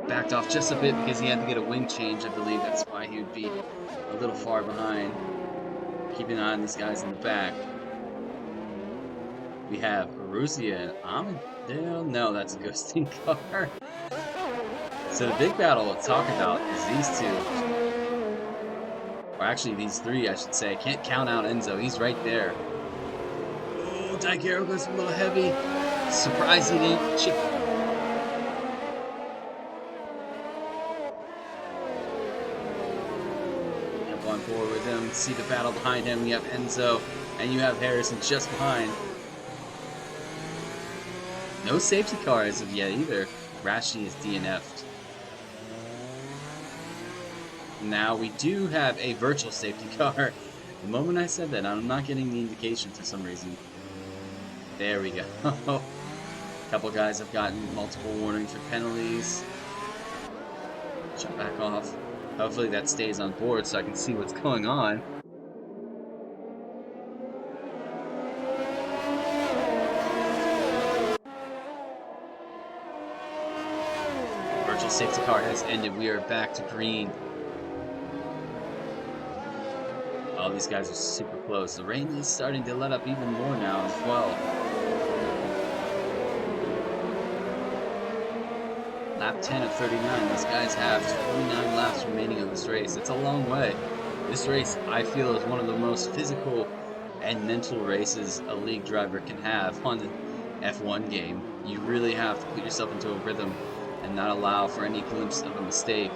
backed off just a bit because he had to get a wing change, I believe. That's why he would be a little far behind. Keeping an eye on these guys in the back. We have Aruzia and Amadale. No, that's a ghosting car. So the big battle we'll talk about is these two. Or actually these three, I should say. I can't count out Enzo. He's right there. Oh, Daigero goes a little heavy. Surprised he didn't chip. Jump on board with him. See the battle behind him. You have Enzo and you have Harrison just behind. No safety car as of yet either. Rashi is DNF'd. Now we do have a virtual safety car. The moment I said that, I'm not getting the indication for some reason. There we go. A couple guys have gotten multiple warnings for penalties. Jump back off. Hopefully that stays on board so I can see what's going on. Virtual safety car has ended. We are back to green. Oh, these guys are super close. The rain is starting to let up even more now as well. Lap 10 of 39. These guys have 29 laps remaining of this race. It's a long way. This race, I feel, is one of the most physical and mental races a league driver can have on the F1 game. You really have to put yourself into a rhythm and not allow for any glimpse of a mistake.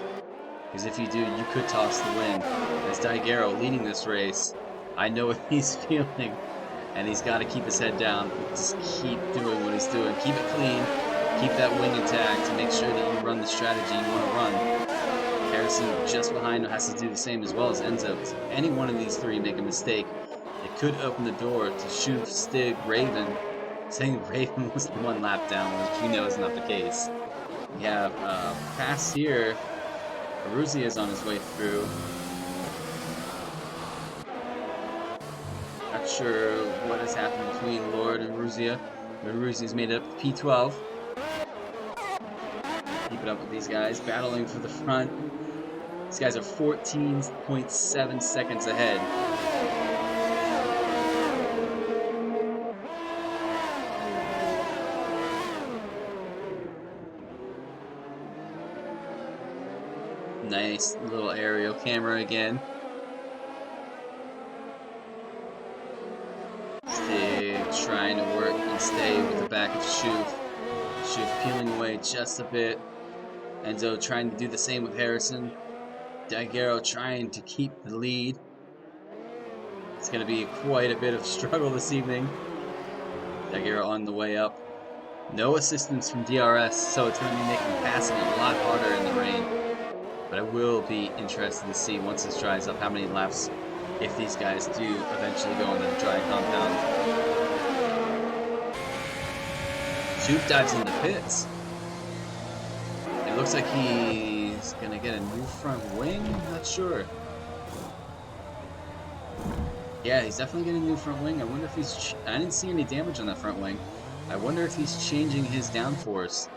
Because if you do, you could toss the win. As Daigero leading this race, I know what he's feeling. And he's got to keep his head down. Just keep doing what he's doing. Keep it clean. Keep that wing intact to make sure that you run the strategy you want to run. Harrison just behind him has to do the same as well as Enzo. If any one of these three make a mistake, it could open the door to Shoof, Stig, Raven. Saying Raven was the one lap down, which we know is not the case. We have pass here. Aruzia is on his way through. Not sure what has happened between Lord and Aruzia. Aruzia's made it up to P12. Keep it up with these guys, battling for the front. These guys are 14.7 seconds ahead. Nice little aerial camera again. Stig trying to work and stay with the back of Shoof. Shoof peeling away just a bit. Enzo trying to do the same with Harrison. Daigero trying to keep the lead. It's going to be quite a bit of struggle this evening. Daigero on the way up. No assistance from DRS, so it's going to be making passing a lot harder in the rain. But I will be interested to see once this dries up how many laps, if these guys do eventually go into the dry compound. Shoof dives in the pits. It looks like he's going to get a new front wing. Not sure. Yeah, he's definitely getting a new front wing. I wonder if he's... I didn't see any damage on that front wing. I wonder if he's changing his downforce.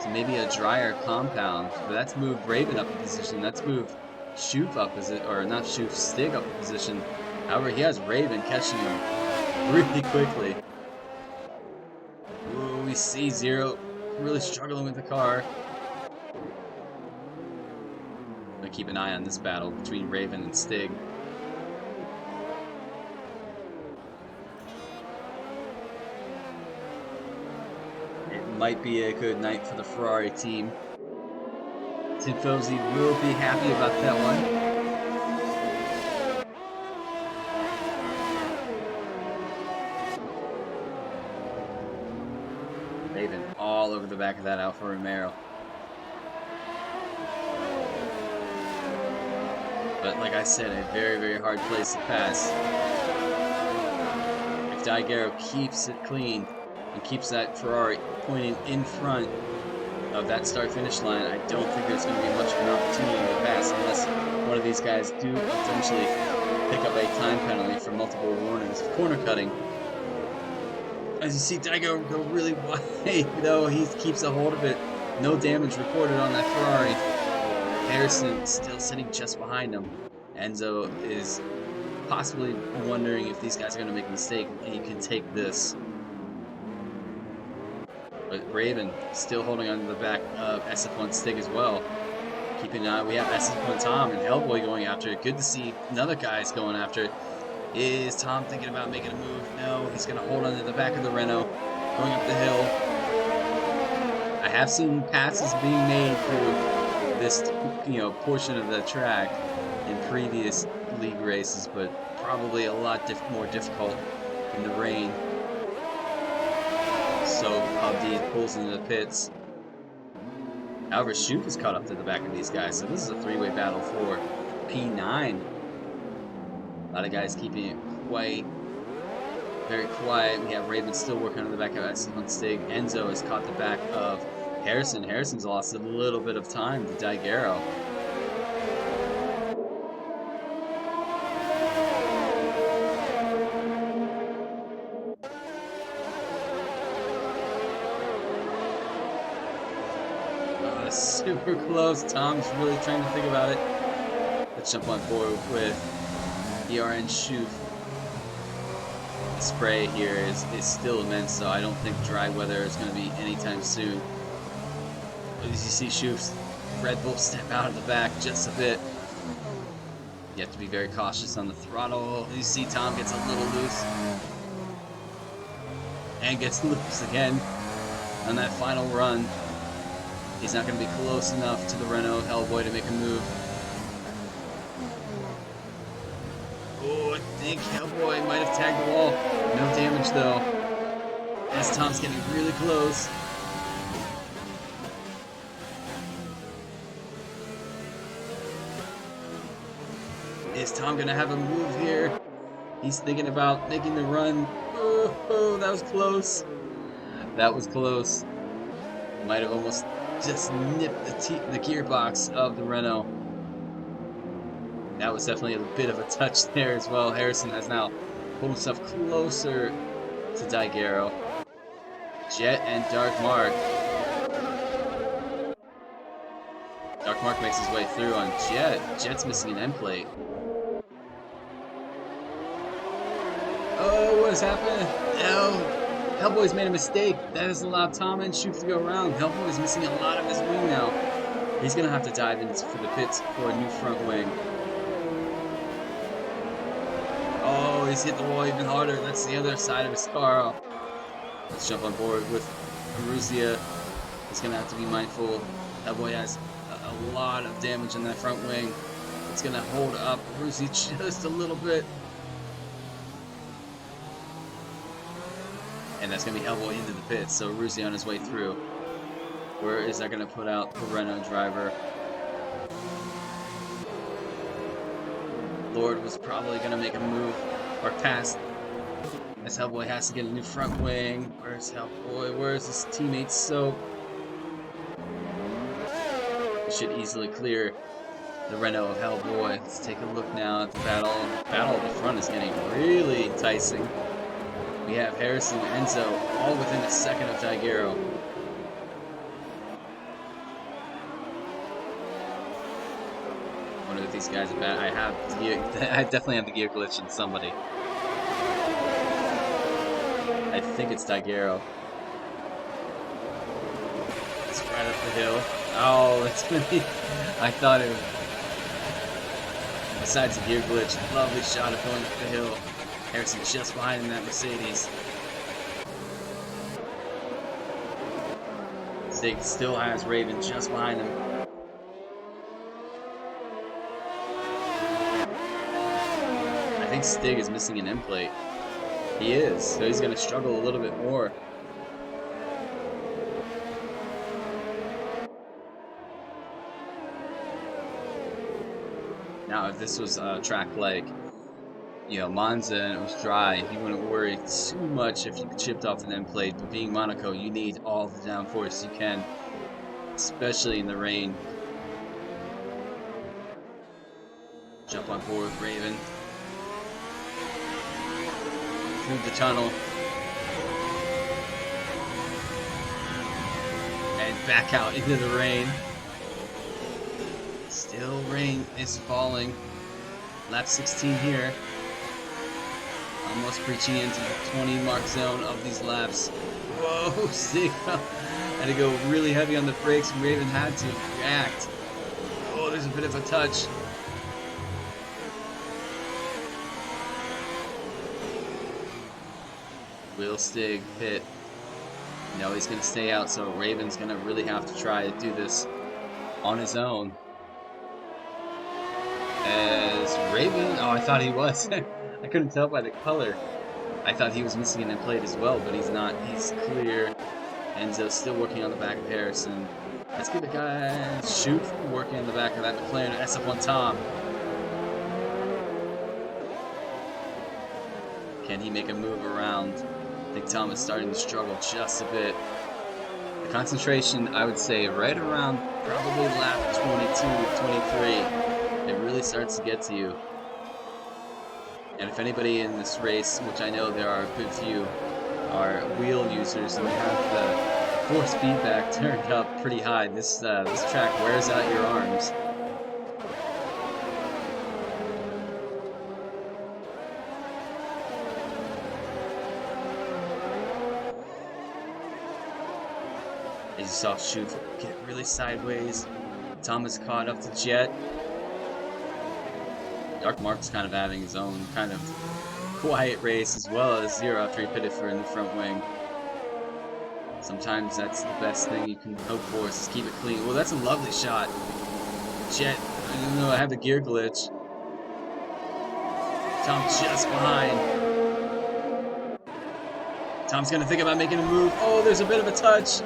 So maybe a drier compound. But that's moved Raven up a position. That's moved Shoof up, or not Shoof, Stig up a position. However, he has Raven catching him really quickly. Ooh, we see Zero really struggling with the car. I'm gonna keep an eye on this battle between Raven and Stig. might be a good night for the Ferrari team. Tifosi will be happy about that one. They've been all over the back of that Alfa Romeo. But like I said, a very, very hard place to pass. If Daigero keeps it clean and keeps that Ferrari pointing in front of that start-finish line, I don't think there's going to be much of an opportunity to pass unless one of these guys do eventually pick up a time penalty for multiple warnings of corner cutting. As you see Daigero go really wide, though, he keeps a hold of it. No damage reported on that Ferrari. Harrison still sitting just behind him. Enzo is possibly wondering if these guys are going to make a mistake and he can take this. But Raven still holding on to the back of SF1 Stig as well. Keeping an eye, we have SF1 Tom and Hellboy going after it. Good to see another guy's going after it. Is Tom thinking about making a move? No, he's going to hold on to the back of the Renault, going up the hill. I have seen passes being made through this, portion of the track in previous league races, but probably a lot more difficult in the rain. So Abdi pulls into the pits. However, Shoup is caught up to the back of these guys, so this is a three-way battle for P9. A lot of guys keeping it very quiet. We have Raven still working on the back of SF1 Stig. Enzo has caught the back of Harrison. Harrison's lost a little bit of time to Daigero. Super close. Tom's really trying to think about it. Let's jump on board with ERN Shoup. The spray here is still immense, so I don't think dry weather is going to be anytime soon. As you see Shoup's Red Bull step out of the back just a bit. You have to be very cautious on the throttle. You see Tom gets a little loose. And gets loose again on that final run. He's not going to be close enough to the Renault Hellboy to make a move. Oh, I think Hellboy might have tagged the wall. No damage though. As Tom's getting really close. Is Tom going to have a move here? He's thinking about making the run. Oh, that was close. That was close. Might have almost just nipped the gearbox of the Renault. That was definitely a bit of a touch there as well. Harrison has now pulled himself closer to Daigero. Jet and Dark Mark. Dark Mark makes his way through on Jet. Jet's missing an end plate. Oh, what has happened? No. Hellboy's made a mistake. That has allowed Tom and Shoup to go around. Hellboy's missing a lot of his wing now. He's going to have to dive in for the pits for a new front wing. Oh, he's hit the wall even harder. That's the other side of his car. Let's jump on board with Maruzia. He's going to have to be mindful. Hellboy has a lot of damage in that front wing. It's going to hold up Maruzia just a little bit. And that's going to be Hellboy into the pits, so Ruzi on his way through. Where is that going to put out the Renault driver? Lord was probably going to make a move, or pass, as Hellboy has to get a new front wing. Where's Hellboy? Where's his teammate Soap? He should easily clear the Renault of Hellboy. Let's take a look now at the battle. The battle at the front is getting really enticing. We have Harrison and Enzo all within a second of Daigero. One of these guys are bad. I definitely have the gear glitch in somebody. I think it's Daigero. It's right up the hill. Oh, it's gonna be. I thought it was. Besides the gear glitch, lovely shot of going up the hill. Harrison just behind in that Mercedes. Stig still has Raven just behind him. I think Stig is missing an end plate. He is, so he's going to struggle a little bit more. Now, if this was a track like, you know, Monza and it was dry, you wouldn't worry too much if you chipped off an end plate. But being Monaco, you need all the downforce you can, especially in the rain. Jump on board with Raven. Through the tunnel. And back out into the rain. Still rain is falling. Lap 16 here. Almost reaching into the 20 mark zone of these laps. Whoa, Stig had to go really heavy on the brakes. Raven had to react. Oh, there's a bit of a touch. Will Stig pit? No, he's going to stay out, so Raven's going to really have to try to do this on his own. As Raven, oh, I thought he was. I couldn't tell by the color. I thought he was missing an end plate as well, but he's not. He's clear. Enzo's still working on the back of Harrison. Let's get the guy shoot working on the back of that McLaren SF1 Tom. Can he make a move around? I think Tom is starting to struggle just a bit. The concentration, I would say, right around probably lap 22, 23. It really starts to get to you. And if anybody in this race, which I know there are a good few, are wheel users and have the force feedback turned up pretty high, this track wears out your arms. As you saw Schuf get really sideways. Thomas caught up to Jet. Dark Mark's kind of having his own kind of quiet race as well as Zero after he pitted for in the front wing. Sometimes that's the best thing you can hope for, is keep it clean. Well, that's a lovely shot. Jet, I don't know, I have the gear glitch. Tom just behind. Tom's gonna think about making a move. Oh, there's a bit of a touch.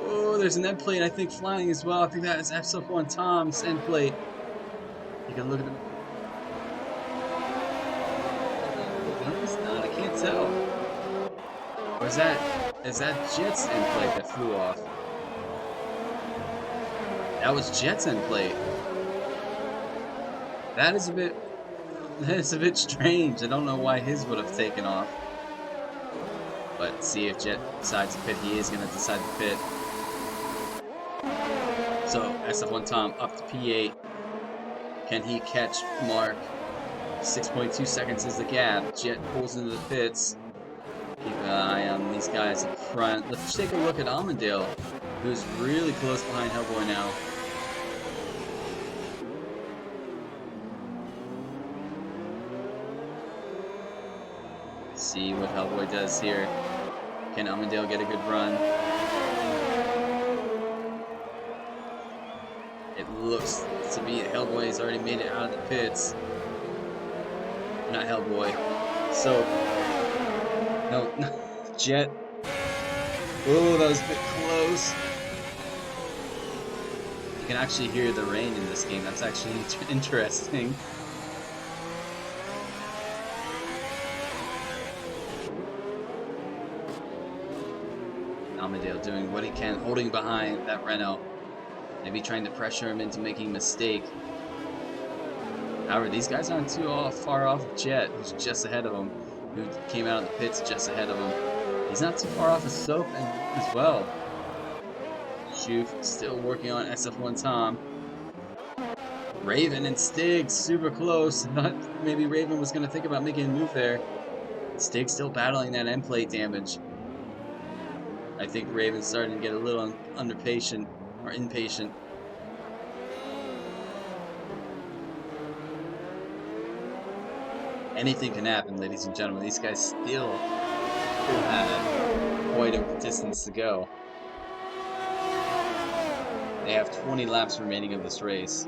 Oh, there's an end plate, I think, flying as well. I think that is SF1 Tom's end plate. You can look at the... No, it's not. I can't tell. Or is that Jet's end plate that flew off? That was Jet's end plate. That is a bit strange. I don't know why his would have taken off. But see if Jet decides to pit. He is going to decide to pit. So SF1 Tom up to P8. Can he catch Mark? 6.2 seconds is the gap. Jet pulls into the pits. Keep an eye on these guys up front. Let's take a look at Amundale, who's really close behind Hellboy now. See what Hellboy does here. Can Amundale get a good run? It looks to me that Hellboy has already made it out of the pits. Not Hellboy. So, no, Jet. Oh, that was a bit close. You can actually hear the rain in this game. That's actually interesting. Amundale doing what he can, holding behind that Renault. Maybe trying to pressure him into making a mistake. However, these guys aren't too far off of Jet, who's just ahead of him, who came out of the pits just ahead of him. He's not too far off of Soap as well. Schuf still working on SF1 Tom. Raven and Stig super close. Thought maybe Raven was going to think about making a move there. Stig still battling that end plate damage. I think Raven's starting to get a little impatient. Anything can happen, ladies and gentlemen. These guys still have quite a distance to go. They have 20 laps remaining of this race.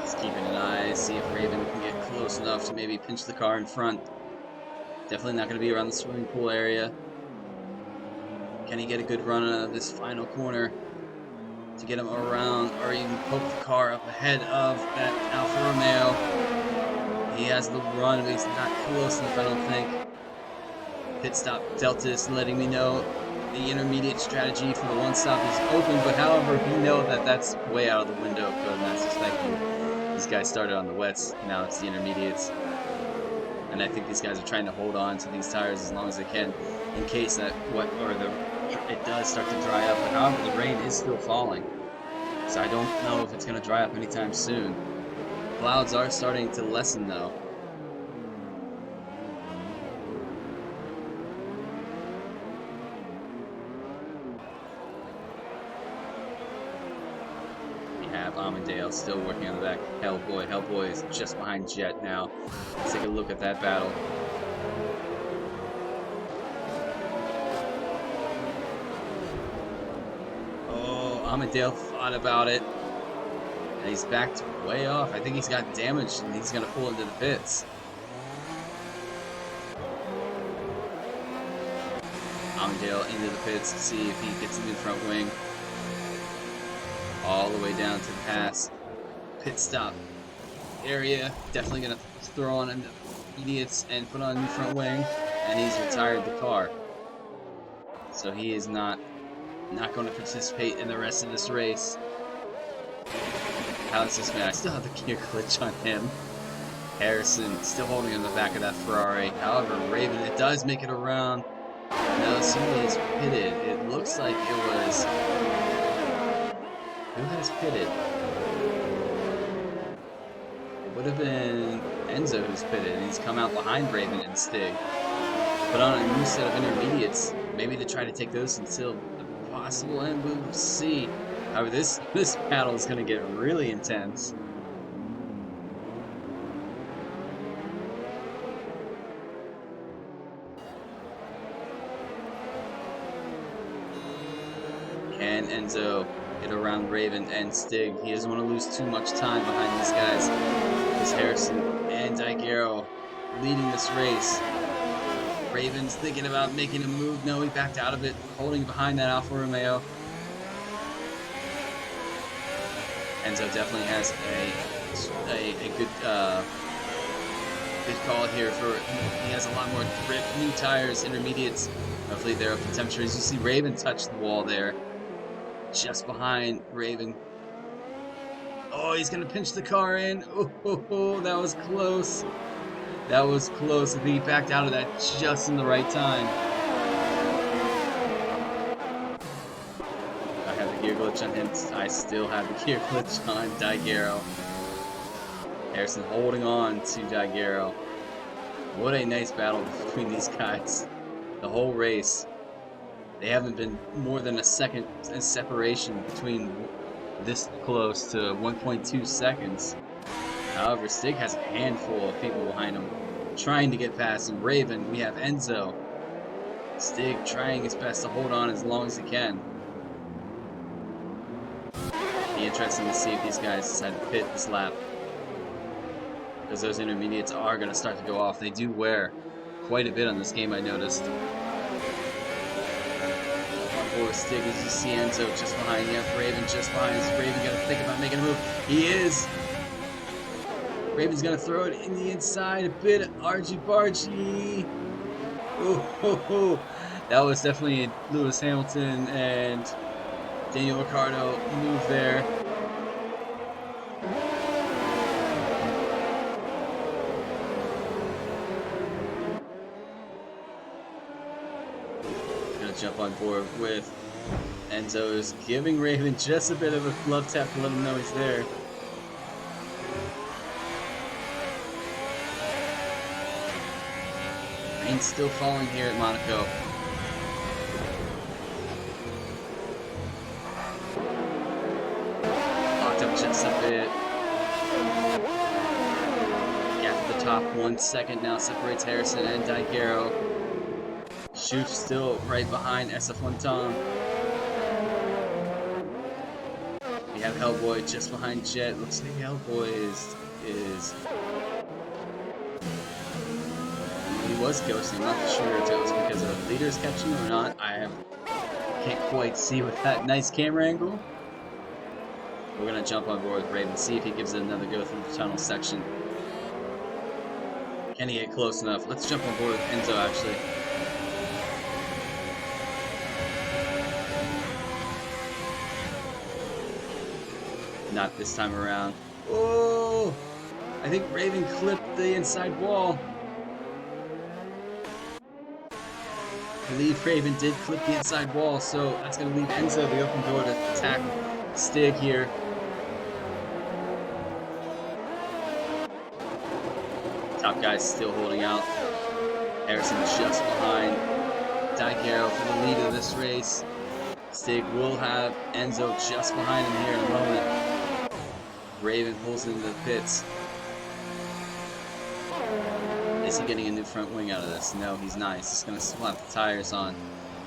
Just keeping an eye, see if Raven can get close enough to maybe pinch the car in front. Definitely not going to be around the swimming pool area. Can he get a good run out of this final corner to get him around, or even poke the car up ahead of that Alfa Romeo? He has the run, but he's not close enough, I don't think. Pit stop Delta is letting me know the intermediate strategy for the one stop is open, but however, we know that that's way out of the window of Codemasters. Thank you. These guys started on the wets, now it's the intermediates. And I think these guys are trying to hold on to these tires as long as they can in case that it does start to dry up. But however, the rain is still falling, so I don't know if it's going to dry up anytime soon. Clouds are starting to lessen though. We have Amandale still working on the back. Hellboy is just behind Jet now. Let's take a look at that battle. Amandale thought about it, and he's backed way off. I think he's got damaged, and he's going to pull into the pits. Amandale into the pits to see if he gets in the front wing. All the way down to the pass. Pit stop area. Definitely going to throw on intermediates and put on the front wing, and he's retired the car. So he is not going to participate in the rest of this race. How's this man? I still have the gear glitch on him. Harrison still holding on the back of that Ferrari. However, Raven, it does make it around. Now somebody is pitted. It looks like it was... Who has pitted? It would have been Enzo who's pitted, and he's come out behind Raven and Stig. Put on a new set of intermediates, maybe to try to take those until possible, and we'll see. However, this battle is going to get really intense. Can Enzo get around Raven and Stig? He doesn't want to lose too much time behind these guys. There's Harrison and Daiguero leading this race. Raven's thinking about making a move. No, he backed out of it, holding behind that Alfa Romeo. Enzo definitely has a good call here. He has a lot more grip, new tires, intermediates. Hopefully they're up to temperature. As you see, Raven touched the wall there, just behind Raven. Oh, he's gonna pinch the car in. Oh, that was close. That was close. I think he backed out of that just in the right time. I have the gear glitch on him. I still have the gear glitch on Daiguero. Harrison holding on to Daiguero. What a nice battle between these guys. The whole race. They haven't been more than a second in separation between this close to 1.2 seconds. However, Stig has a handful of people behind him trying to get past him. Raven, we have Enzo. Stig trying his best to hold on as long as he can. Be interesting to see if these guys decide to pit this lap, because those intermediates are going to start to go off. They do wear quite a bit on this game, I noticed. Or Stig, as you see Enzo just behind. You have Raven just behind. Is Raven going to think about making a move? He is. Raven's going to throw it in the inside a bit. Argy-bargy. Oh, that was definitely a Lewis Hamilton and Daniel Ricciardo move there. Going to jump on board with Enzo's, giving Raven just a bit of a love tap to let him know he's there. Rain's still falling here at Monaco. Locked up just a bit. At the top, 1 second now separates Harrison and Daigero. Shoof still right behind SF1 Tom. We have Hellboy just behind Jet. Looks like Hellboy is he was ghosting. Not sure if it was because of leaders catching him or not. Can't quite see with that nice camera angle. We're gonna jump on board with Raven, see if he gives it another go through the tunnel section. Can he get close enough? Let's jump on board with Enzo actually. Not this time around. Oh! I think Raven clipped the inside wall. I believe Raven did clip the inside wall, so that's going to leave Enzo the open door to attack Stig here. Top guy's still holding out. Harrison just behind. Daigero for the lead of this race. Stig will have Enzo just behind him here in a moment. Raven pulls into the pits. Is he getting a new front wing out of this? No, he's not. He's just going to slap the tires on.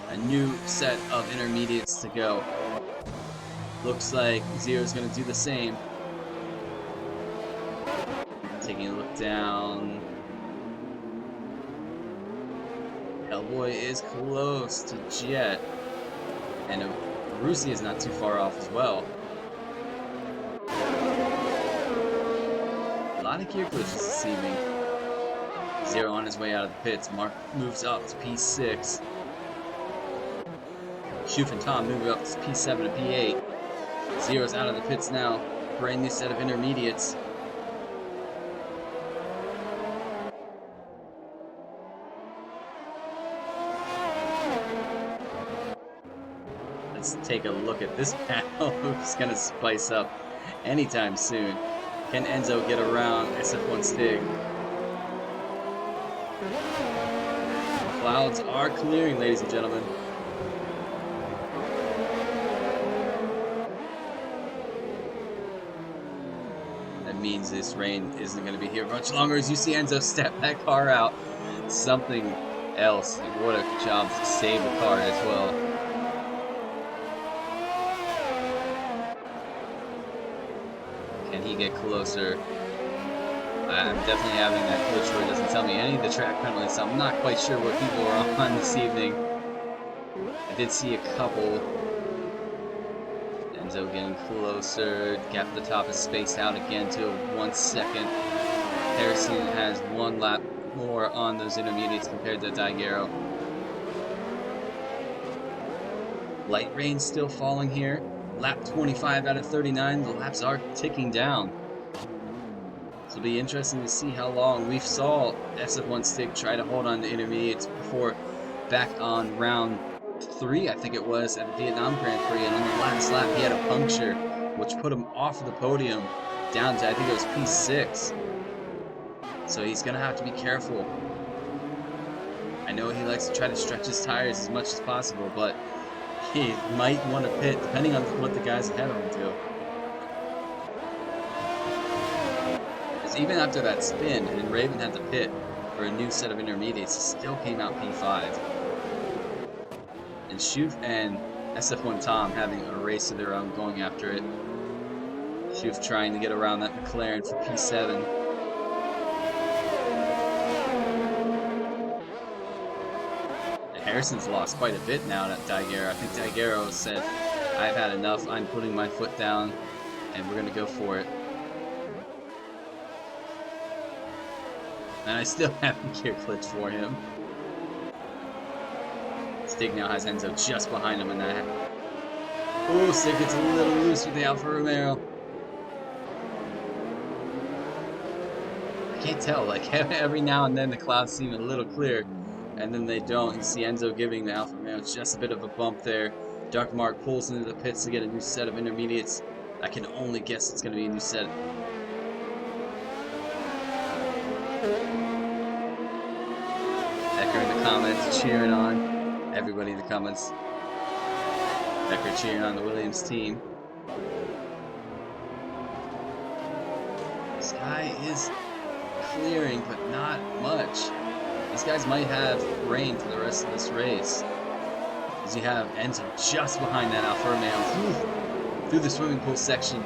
A new set of intermediates to go. Looks like Zero's going to do the same. Taking a look down. Hellboy is close to Jet. And Rusi is not too far off as well. A lot of gear glitches this evening. Zero on his way out of the pits. Mark moves up to P6. Shoof and Tom move up to P7 and P8. Zero's out of the pits now. Brand new set of intermediates. Let's take a look at this battle. Who's going to spice up anytime soon? Can Enzo get around SF1 Stig? Clouds are clearing, ladies and gentlemen. That means this rain isn't going to be here much longer as you see Enzo step that car out. Something else. What a job to save the car as well. Can he get closer? I'm definitely having that glitch where it doesn't tell me any of the track penalties, so I'm not quite sure what people are on this evening. I did see a couple. Enzo getting closer. Gap at the top is spaced out again to 1 second. Harrison has 1 lap more on those intermediates compared to Daigero. Light rain still falling here. Lap 25 out of 39. The laps are ticking down. So it'll be interesting to see how long. We saw SF1 Stig try to hold on to intermediates before back on round 3, I think it was, at the Vietnam Grand Prix, and on the last lap he had a puncture, which put him off the podium down to, I think it was P6. So he's going to have to be careful. I know he likes to try to stretch his tires as much as possible, but he might want to pit, depending on what the guys ahead of him do. Even after that spin, and Raven had to pit for a new set of intermediates, he still came out P5. And Shoof and SF1 Tom having a race of their own going after it. Shoof trying to get around that McLaren for P7. And Harrison's lost quite a bit now at Daigero. I think Daigero said, I've had enough, I'm putting my foot down, and we're going to go for it. And I still have a gear glitch for him. Stig now has Enzo just behind him in that. Oh, Stig gets a little loose with the Alfa Romeo. I can't tell, like every now and then the clouds seem a little clear, and then they don't. You see Enzo giving the Alfa Romeo just a bit of a bump there. Dark Mark pulls into the pits to get a new set of intermediates. I can only guess it's going to be a new set. Becker in the comments cheering on. Everybody in the comments. Becker cheering on the Williams team. Sky is clearing, but not much. These guys might have rain for the rest of this race. As you have Enzo just behind that Alfa Romeo through the swimming pool section.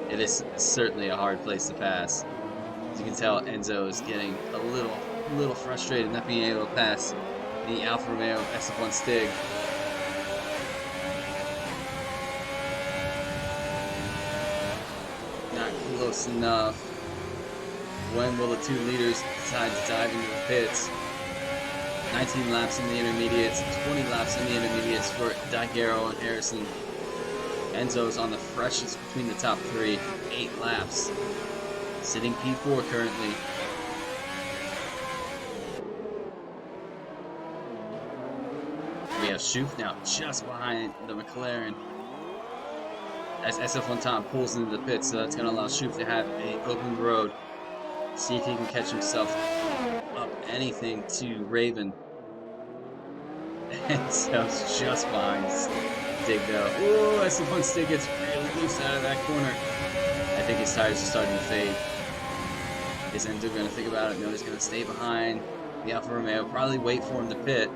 It is certainly a hard place to pass. As you can tell, Enzo is getting a little frustrated not being able to pass the Alfa Romeo SF1 Stig. Not close enough. When will the two leaders decide to dive into the pits? 19 laps in the intermediates, 20 laps in the intermediates for Daguerre and Harrison. Enzo's on the freshest between the top three, 8 laps. Sitting P4 currently. We have Schuf now just behind the McLaren. As SF1 Tom pulls into the pits, so that's going to allow Schuf to have an open road. See if he can catch himself up anything to Raven. And so it's just behind Stig though. Ooh, SF1 Stig gets really loose out of that corner. I think his tires are starting to fade. Is Enzo going to think about it? No, he's going to stay behind the Alfa Romeo. Probably wait for him to pit.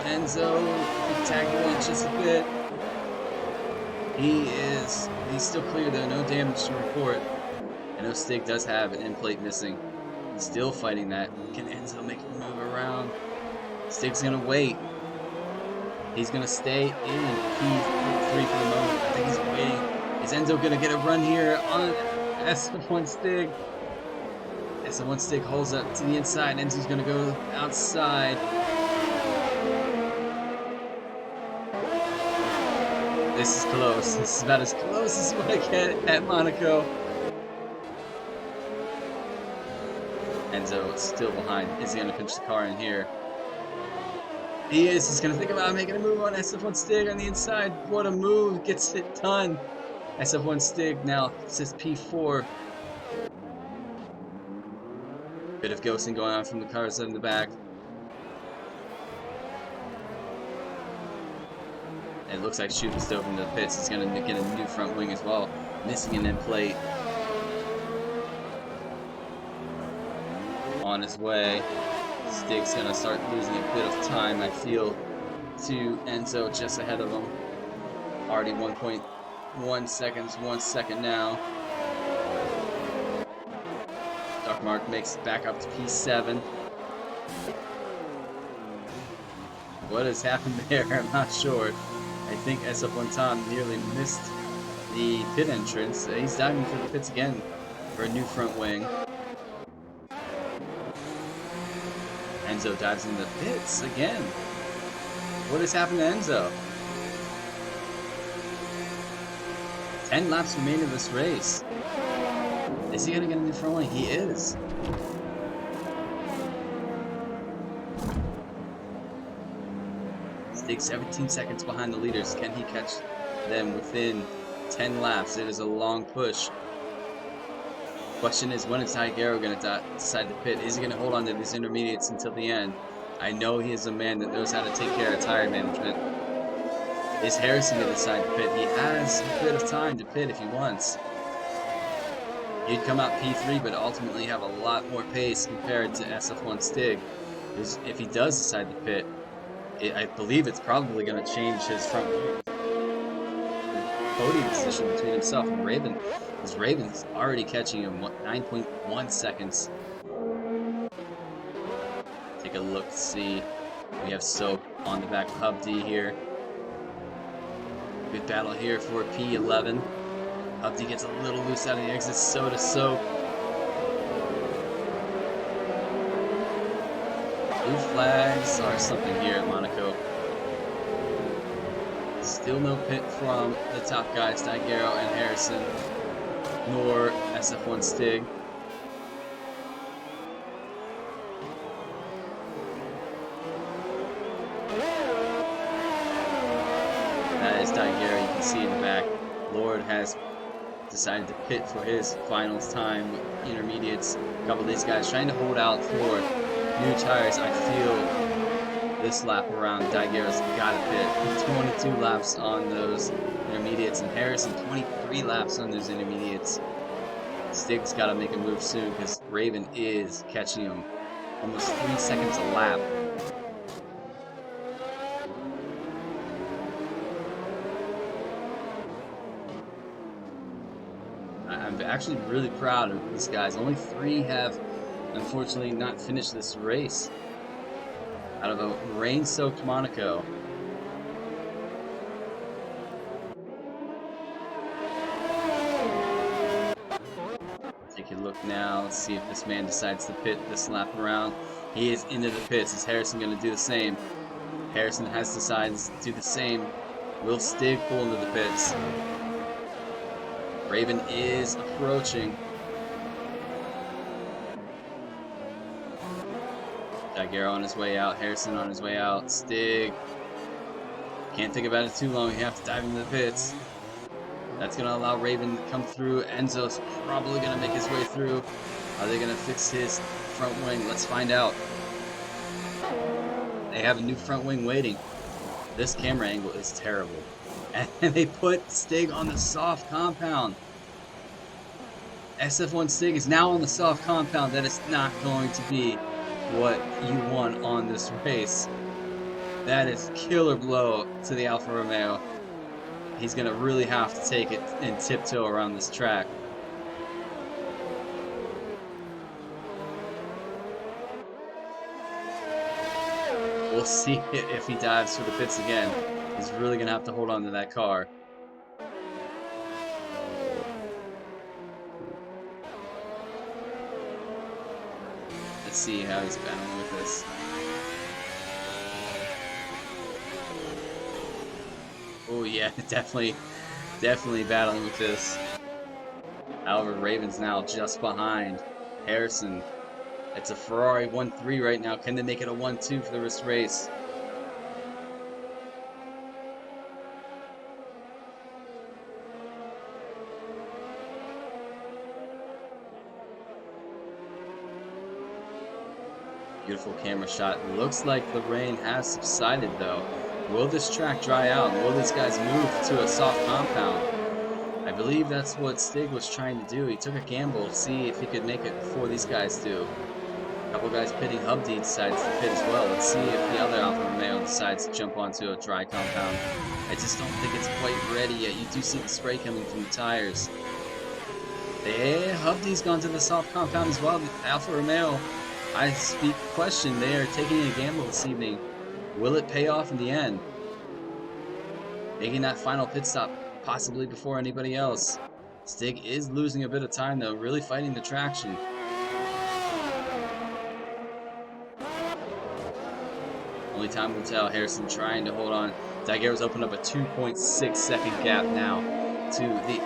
Enzo tackling just a bit. He's still clear though, no damage to report. I know Stig does have an end plate missing. Still fighting that. Can Enzo make a move around? Stig's gonna wait. He's gonna stay in P3 for the moment. I think he's waiting. Is Enzo gonna get a run here on SF1 Stig? SF1 Stig holds up to the inside. Enzo's gonna go outside. This is close. This is about as close as what I get at Monaco. Enzo still behind. Is he going to pinch the car in here? He is. He's going to think about making a move on SF1 Stig on the inside. What a move. Gets it done. SF1 Stig now sits P4. Bit of ghosting going on from the cars in the back. It looks like Schuf is still into the pits. He's going to get a new front wing as well. Missing an end plate. On his way. Stig's going to start losing a bit of time, I feel, to Enzo just ahead of him. Already 1.1 seconds, 1 second now. Dark Mark makes it back up to P7. What has happened there? I'm not sure. I think SF1 Tom nearly missed the pit entrance. He's diving for the pits again for a new front wing. Enzo dives into the pits again. What has happened to Enzo? 10 laps remain in this race. Is he going to get a new front wing? He is. Stig 17 seconds behind the leaders. Can he catch them within 10 laps? It is a long push. Question is, when is Daguerre going to decide to pit? Is he going to hold on to these intermediates until the end? I know he is a man that knows how to take care of tire management. Is Harrison going to decide to pit? He has a bit of time to pit if he wants. He'd come out P3, but ultimately have a lot more pace compared to SF1 Stig. If he does decide to pit, I believe it's probably going to change his front podium position between himself and Raven, because Raven's already catching him 9.1 seconds. Take a look to see. We have Soap on the back of Hub D here. Good battle here for P11. Hub D gets a little loose out of the exit. So does Soap. Blue flags are something here at Monaco. Still no pit from the top guys, Daguerre and Harrison, nor SF1 Stig. That is Daguerre, you can see in the back. Lord has decided to pit for his finals time with intermediates. A couple of these guys trying to hold out for new tires, I feel this lap around, Daguerre's got to pit. 22 laps on those intermediates, and Harrison 23 laps on those intermediates. Stig's got to make a move soon because Raven is catching him almost 3 seconds a lap. I'm actually really proud of these guys. Only 3 have, unfortunately, not finished this race out of a rain-soaked Monaco. Take a look now. Let's see if this man decides to pit this lap around. He is into the pits. Is Harrison going to do the same? Harrison has decided to do the same. Will Stig pull into the pits? Raven is approaching. Daguerre on his way out. Harrison on his way out. Stig. Can't think about it too long. You have to dive into the pits. That's going to allow Raven to come through. Enzo's probably going to make his way through. Are they going to fix his front wing? Let's find out. They have a new front wing waiting. This camera angle is terrible. And they put Stig on the soft compound. SF1 Stig is now on the soft compound. That is not going to be what you want on this race. That is killer blow to the Alfa Romeo. He's going to really have to take it and tiptoe around this track. We'll see if he dives for the pits again. He's really going to have to hold on to that car. Let's see how he's battling with this. Oh yeah, definitely battling with this. However, Raven's now just behind Harrison. It's a Ferrari 1-3 right now. Can they make it a 1-2 for the race? Beautiful camera shot. Looks like the rain has subsided though. Will this track dry out? Will these guys move to a soft compound? I believe that's what Stig was trying to do. He took a gamble to see if he could make it before these guys do. A couple guys pitting. Hubdy decides to pit as well. Let's see if the other Alfa Romeo decides to jump onto a dry compound. I just don't think it's quite ready yet. You do see the spray coming from the tires. Hubdy's gone to the soft compound as well. The Alfa Romeo, I speak question. They are taking a gamble this evening. Will it pay off in the end? Making that final pit stop possibly before anybody else. Stig is losing a bit of time though, really fighting the traction. Only time will tell. Harrison trying to hold on. Daguerre's opened up a 2.6 second gap now to the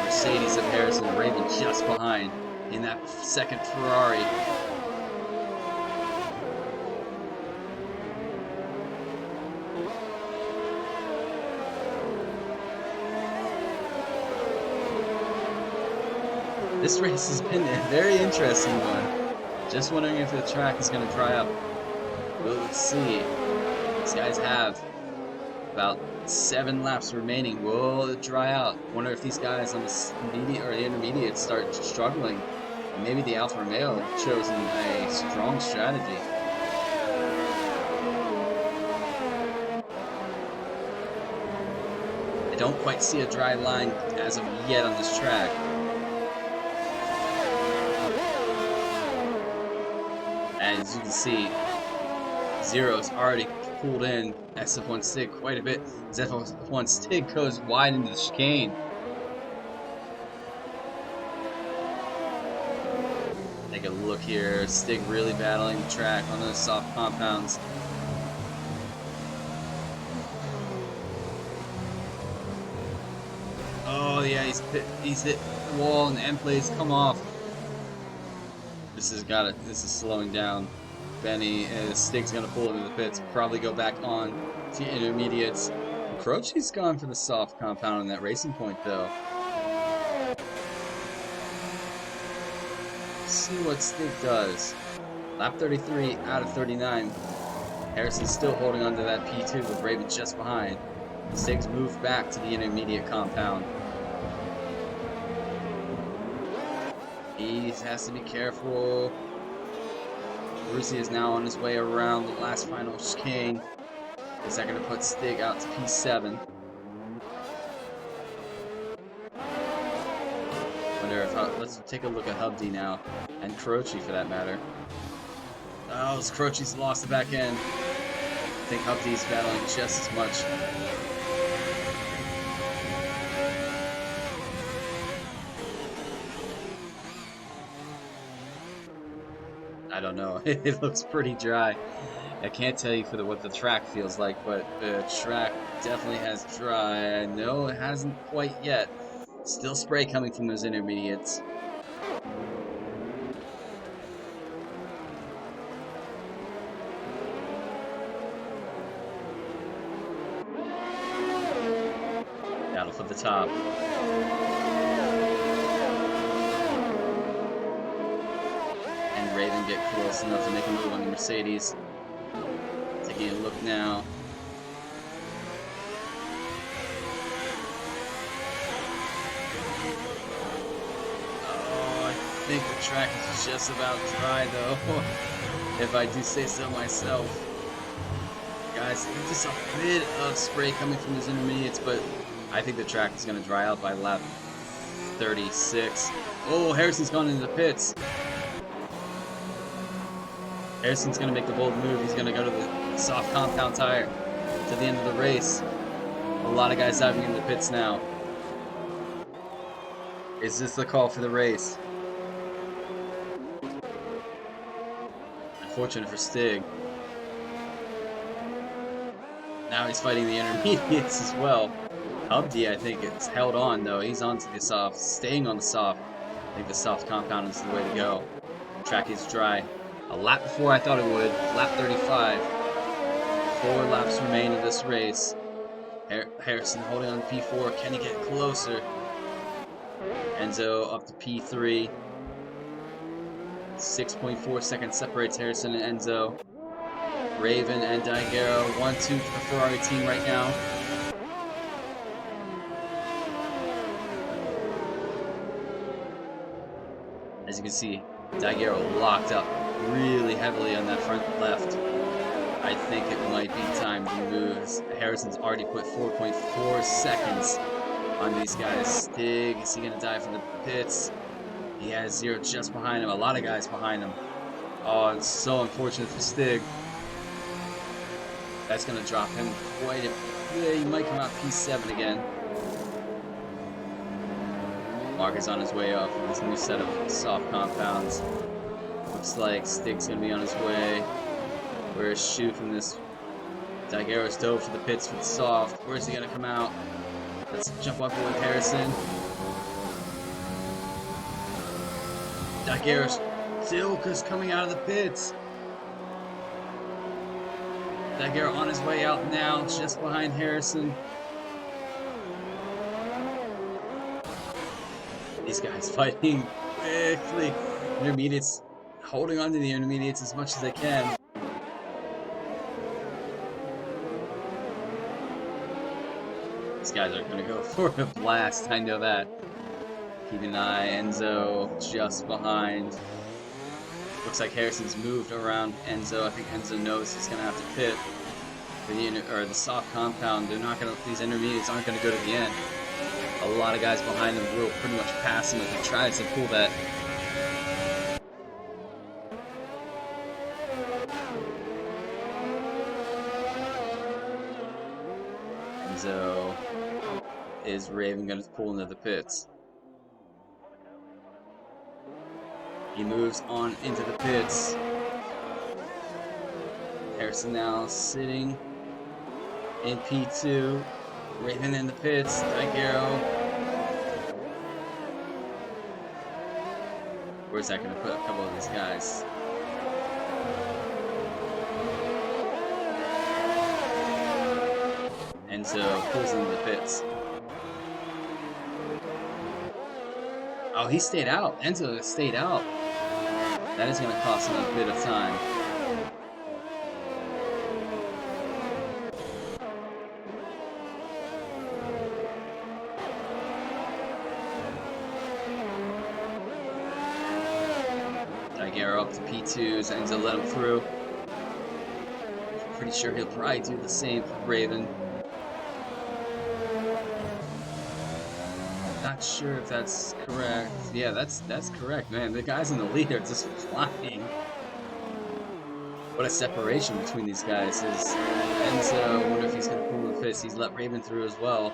Mercedes of Harrison. Raven just behind in that second Ferrari. This race has been a very interesting one. Just wondering if the track is going to dry up. Well, let's see. These guys have about 7 laps remaining. Will it dry out? Wonder if these guys on the intermediate start struggling. And maybe the Alfa Romeo have chosen a strong strategy. I don't quite see a dry line as of yet on this track. As you can see, Zero's already pulled in SF1 Stig quite a bit. SF1 Stig goes wide into the chicane. Take a look here. Stig really battling the track on those soft compounds. Oh yeah, he's hit the wall and the end plates come off. This is slowing down. Benny Stig's gonna pull into the pits, probably go back on to intermediates. Croce's gone for the soft compound on that racing point though. See what Stig does. Lap 33 out of 39. Harrison's still holding on to that P2 with Raven just behind. Stig's moved back to the intermediate compound. He has to be careful. Brucey is now on his way around the last final chicane. Is that going to put Stig out to P7? Wonder if let's take a look at Hubdy now, and Croce for that matter. Oh, Croce's lost the back end. I think Hubdy's battling just as much. I don't know. It looks pretty dry. I can't tell you for what the track feels like, but the track definitely has dry. No, it hasn't quite yet. Still spray coming from those intermediates. Battle for the top. And Raven get close enough to make a move on the Mercedes. Taking a look now. I think the track is just about dry though, if I do say so myself. Guys, there's just a bit of spray coming from these intermediates, but I think the track is going to dry out by lap 36. Oh, Harrison's gone into the pits. Harrison's going to make the bold move. He's going to go to the soft compound tire to the end of the race. A lot of guys diving into the pits now. Is this the call for the race? Unfortunate for Stig. Now he's fighting the intermediates as well. Hubdy, I think, it's held on though. He's onto the soft, staying on the soft. I think the soft compound is the way to go. The track is dry. A lap before I thought it would. Lap 35. 4 laps remain of this race. Harrison holding on to P4. Can he get closer? Enzo up to P3. 6.4 seconds separates Harrison and Enzo. Raven and Daiguero 1-2 for the Ferrari team right now. As you can see, Daiguero locked up really heavily on that front left. I think it might be time to move. Harrison's already put 4.4 seconds on these guys. Stig, is he going to die from the pits? He has 0 just behind him. A lot of guys behind him. Oh, it's so unfortunate for Stig. That's going to drop him quite a bit. He might come out P7 again. Mark is on his way up with this new set of soft compounds. Looks like Stig's going to be on his way. Where's Shu from this? Daiguero's dove for the pits for the soft. Where's he going to come out? Let's jump up with Harrison. Daiguero's still coming out of the pits. Daiguero on his way out now, just behind Harrison. These guys fighting quickly. Intermediates holding on to the intermediates as much as they can. These guys are going to go for a blast, I know that. Keep an eye, Enzo just behind. Looks like Harrison's moved around Enzo. I think Enzo knows he's going to have to pit for the soft compound. They're not going to. These intermediates aren't going to go to the end. A lot of guys behind him will pretty much pass him if he tries to pull that. Enzo, is Raven going to pull into the pits? He moves on into the pits. Harrison now sitting in P2. Raven in the pits. Daiguero. Where's that going to put a couple of these guys? Enzo pulls into the pits. Oh, he stayed out. Enzo stayed out. That is going to cost him a bit of time. Daguerre up to P2s, ends up let him through. Pretty sure he'll probably do the same for Raven. Not sure if that's correct. Yeah, that's correct, man. The guys in the lead are just flying. What a separation between these guys is. Enzo, I wonder if he's gonna pull the fist. He's let Raven through as well.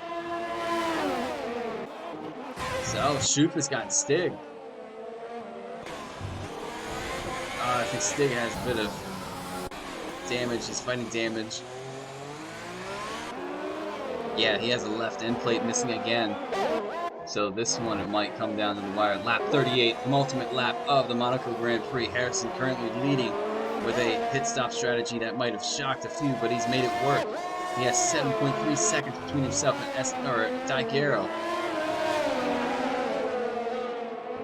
So Shoof has gotten Stig. I think Stig has a bit of damage. He's fighting damage. Yeah, he has a left end plate missing again. So this one, it might come down to the wire. Lap 38, penultimate lap of the Monaco Grand Prix. Harrison currently leading with a pit stop strategy that might have shocked a few, but he's made it work. He has 7.3 seconds between himself and Daguerre.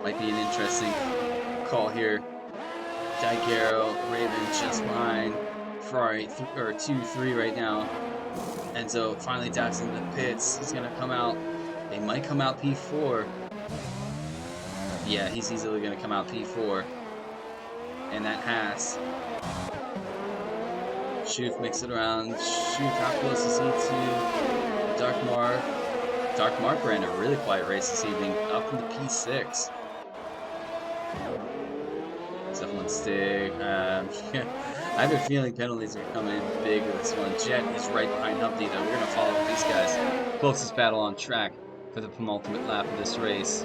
Might be an interesting call here. Daguerre, Raven just behind. Ferrari 2-3 right now. Enzo finally dives into the pits. He's gonna come out. They might come out P4. Yeah, he's easily gonna come out P4. And that has. Shoof makes it around. Shoof, how close is he to Dark Mark? Dark Mark ran a really quiet race this evening, up into P6. Someone Stig. I have a feeling penalties are coming in big with this one. Jet is right behind Hubdy, though. We're going to follow these guys. Closest battle on track for the penultimate lap of this race.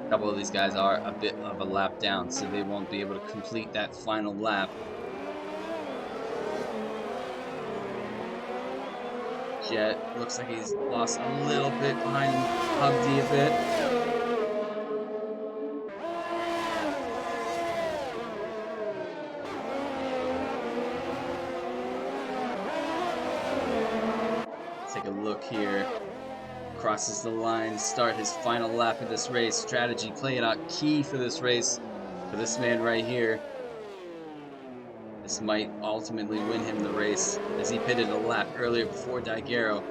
A couple of these guys are a bit of a lap down, so they won't be able to complete that final lap. Jet looks like he's lost a little bit behind Hubdy a bit. Take a look here. Crosses the line, start his final lap of this race. Strategy playing out key for this race, for this man right here. This might ultimately win him the race, as he pitted a lap earlier before Daguerre.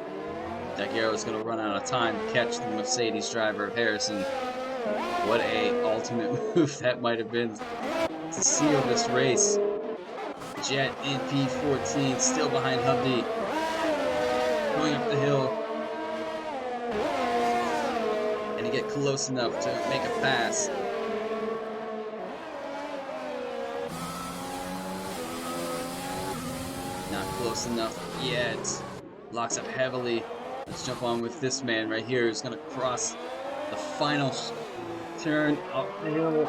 Daguerre is going to run out of time to catch the Mercedes driver of Harrison. What a ultimate move that might have been to seal this race. Jet in P14, still behind Hubdy. Going up the hill. And to get close enough to make a pass. Not close enough yet. Locks up heavily. Let's jump on with this man right here who's going to cross the final turn up the hill.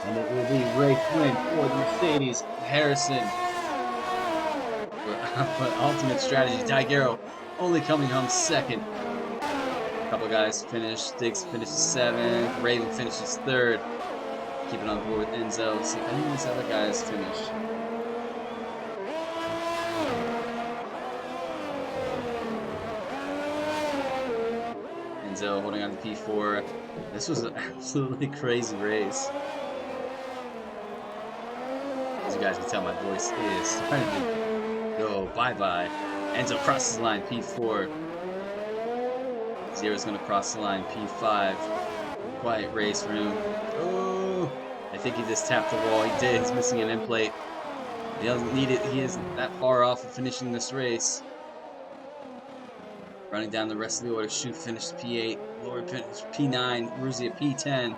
And it will be race win for the Mercedes. Harrison. But ultimate strategy. Daguerre only coming home second. A couple guys finished. Stiggs finishes 7th. Raven finishes 3rd. Keeping on board with Enzo. See if any of these other guys finish. Enzo holding on to P4. This was an absolutely crazy race. As you guys can tell, my voice is starting to go bye-bye. Enzo crosses the line, P4. Zero's going to cross the line, P5. Quiet race for him. Oh! I think he just tapped the wall. He did. He's missing an end plate. He doesn't need it. He isn't that far off of finishing this race. Running down the rest of the order. Shoof finished P8. Lord finished P9. Ruzia P10.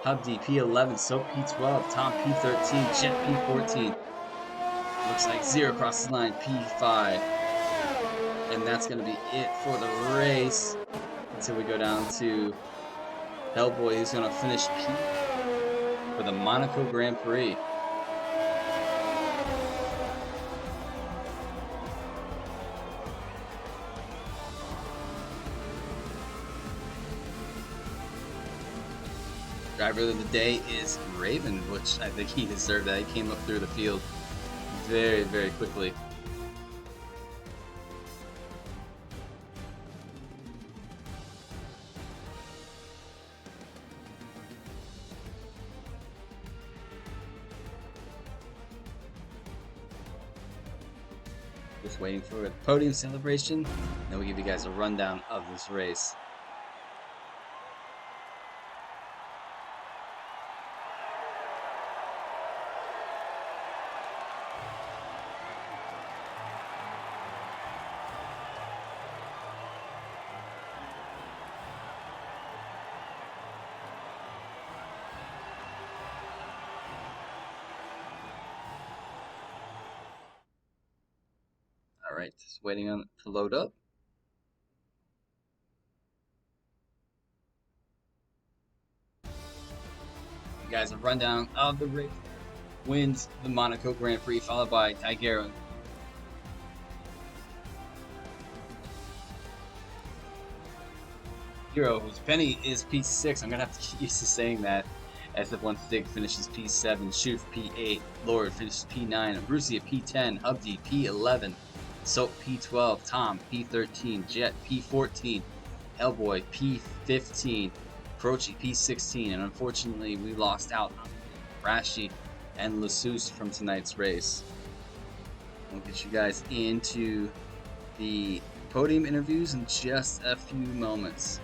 Hubdy P11. Soap P12. Tom P13. Jet P14. Looks like Zero crosses the line, P5. And that's going to be it for the race. Until we go down to Hellboy, who's going to finish P for the Monaco Grand Prix. Driver of the day is Raven, which I think he deserved that. He came up through the field very, very quickly. Just waiting for the podium celebration. Then we'll give you guys a rundown of this race. All right, just waiting on it to load up. You guys, a rundown of the race. Wins the Monaco Grand Prix, followed by Tigero. Hero, whose Penny is P6. I'm gonna have to get used to saying that. SF1 Stig finishes P7, Shoof P8, Lord finishes P9, Brucia P10, Hubdy P11, Soap P12, Tom P13, Jet P14, Hellboy P15, Croce P16, and unfortunately we lost out on Rashi and Lassus from tonight's race. We'll get you guys into the podium interviews in just a few moments.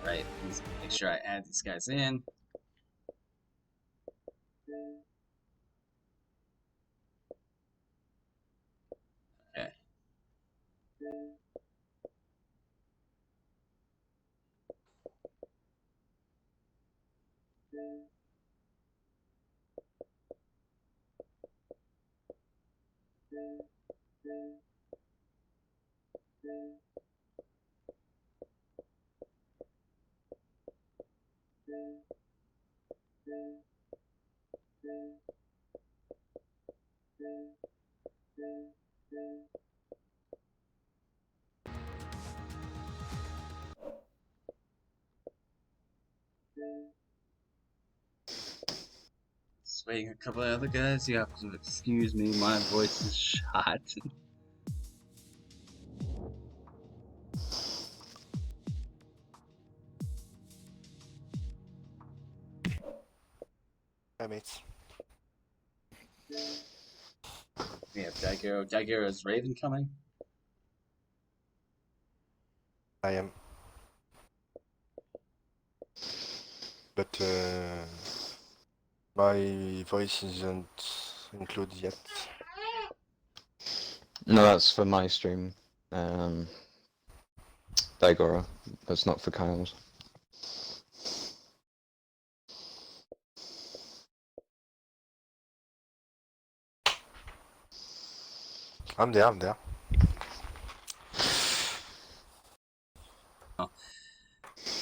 Right, let's make sure I add these guys in. Okay. Just waiting a couple of other guys. You have to excuse me, my voice is shot. Hi, mates. We have Daigero. Daigero, is Raven coming? I am. But my voice isn't included yet. No, that's for my stream. Daigoro. That's not for Kyle's. I'm there.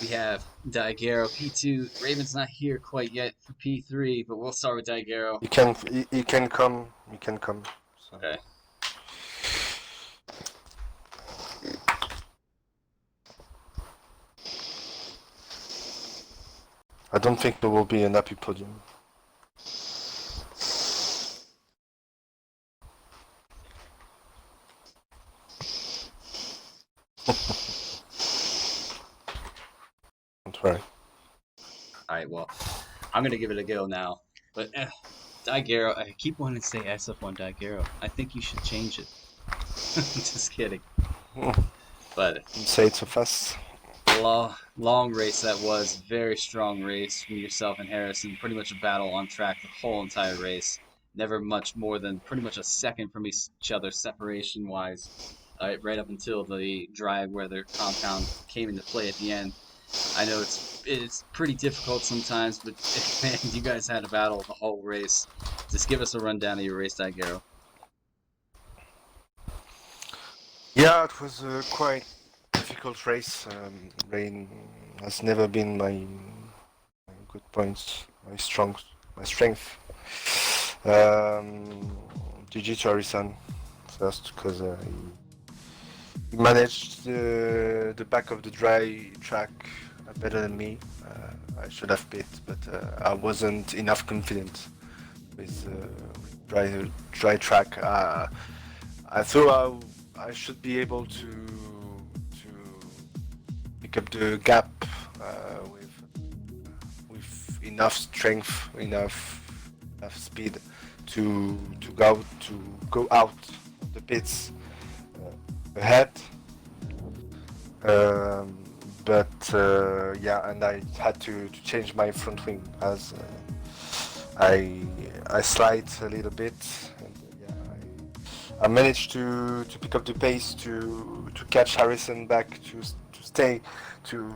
We have Daigero P2. Raven's not here quite yet for P3, but we'll start with Daigero. You can come. You can come. So. Okay. I don't think there will be an happy podium. Don't worry. Alright, well, I'm gonna give it a go now. But Daigero, I keep wanting to say SF1 Daigero. I think you should change it. Just kidding. But Don't say it so fast. long race that was. Very strong race from yourself and Harrison. Pretty much a battle on track the whole entire race. Never much more than pretty much a second from each other separation wise. Right up until the dry weather compound came into play at the end. I know it's pretty difficult sometimes, but man, you guys had a battle the whole race. Just give us a rundown of your race, Daigero. Yeah, it was a quite difficult race. Rain has never been my good points, my strength. GG to Harrison first because he managed the back of the dry track better than me. I should have bit, but I wasn't enough confident with dry track. I thought I should be able to pick up the gap with enough strength, enough speed to go out of the pits ahead. Yeah, and I had to change my front wing as I slide a little bit, and I managed to pick up the pace to catch Harrison back to stay to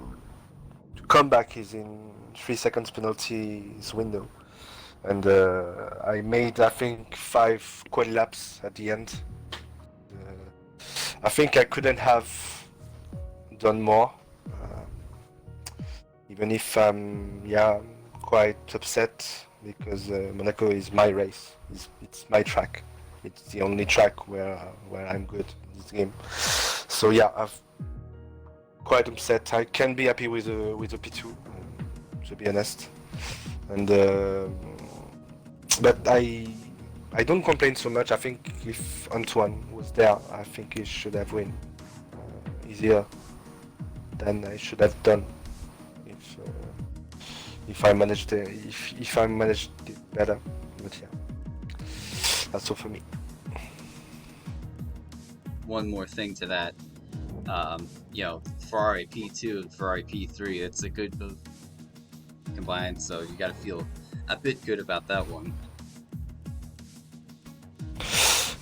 come back. He's in 3 seconds penalties window, and I made I think 5 quali laps at the end. I think I couldn't have done more, even if I'm quite upset because Monaco is my race. It's my track. It's the only track where I'm good in this game. So yeah, I'm quite upset. I can be happy with the P2, to be honest. And but I don't complain so much. I think if Antoine was there, I think he should have win easier than I should have done if I managed if I managed it better. But yeah, that's all for me. One more thing to that, Ferrari P2 and Ferrari P3, it's a good combined, so you got to feel a bit good about that one.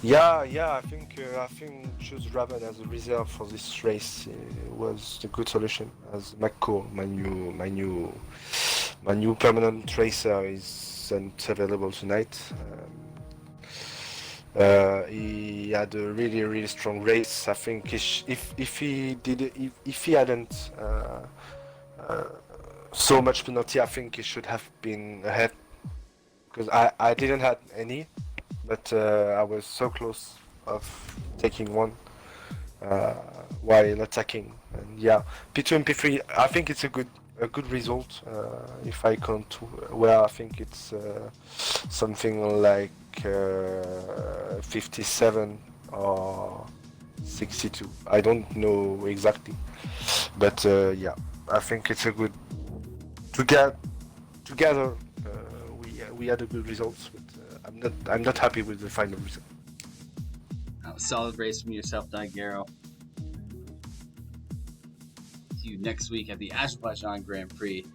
Yeah, I think choose Raven as a reserve for this race was a good solution. As McCall, my new permanent racer, isn't available tonight. He had a really strong race. I think if he hadn't so much penalty, I think he should have been ahead because I didn't have any. But I was so close of taking one while attacking, and yeah, P2 and P3. I think it's a good result. If I count, I think it's something like 57 or 62. I don't know exactly, but yeah, I think it's a good together. We had a good results. I'm not happy with the final result. Solid race from yourself, Daigero. See you next week at the Azerbaijan Grand Prix.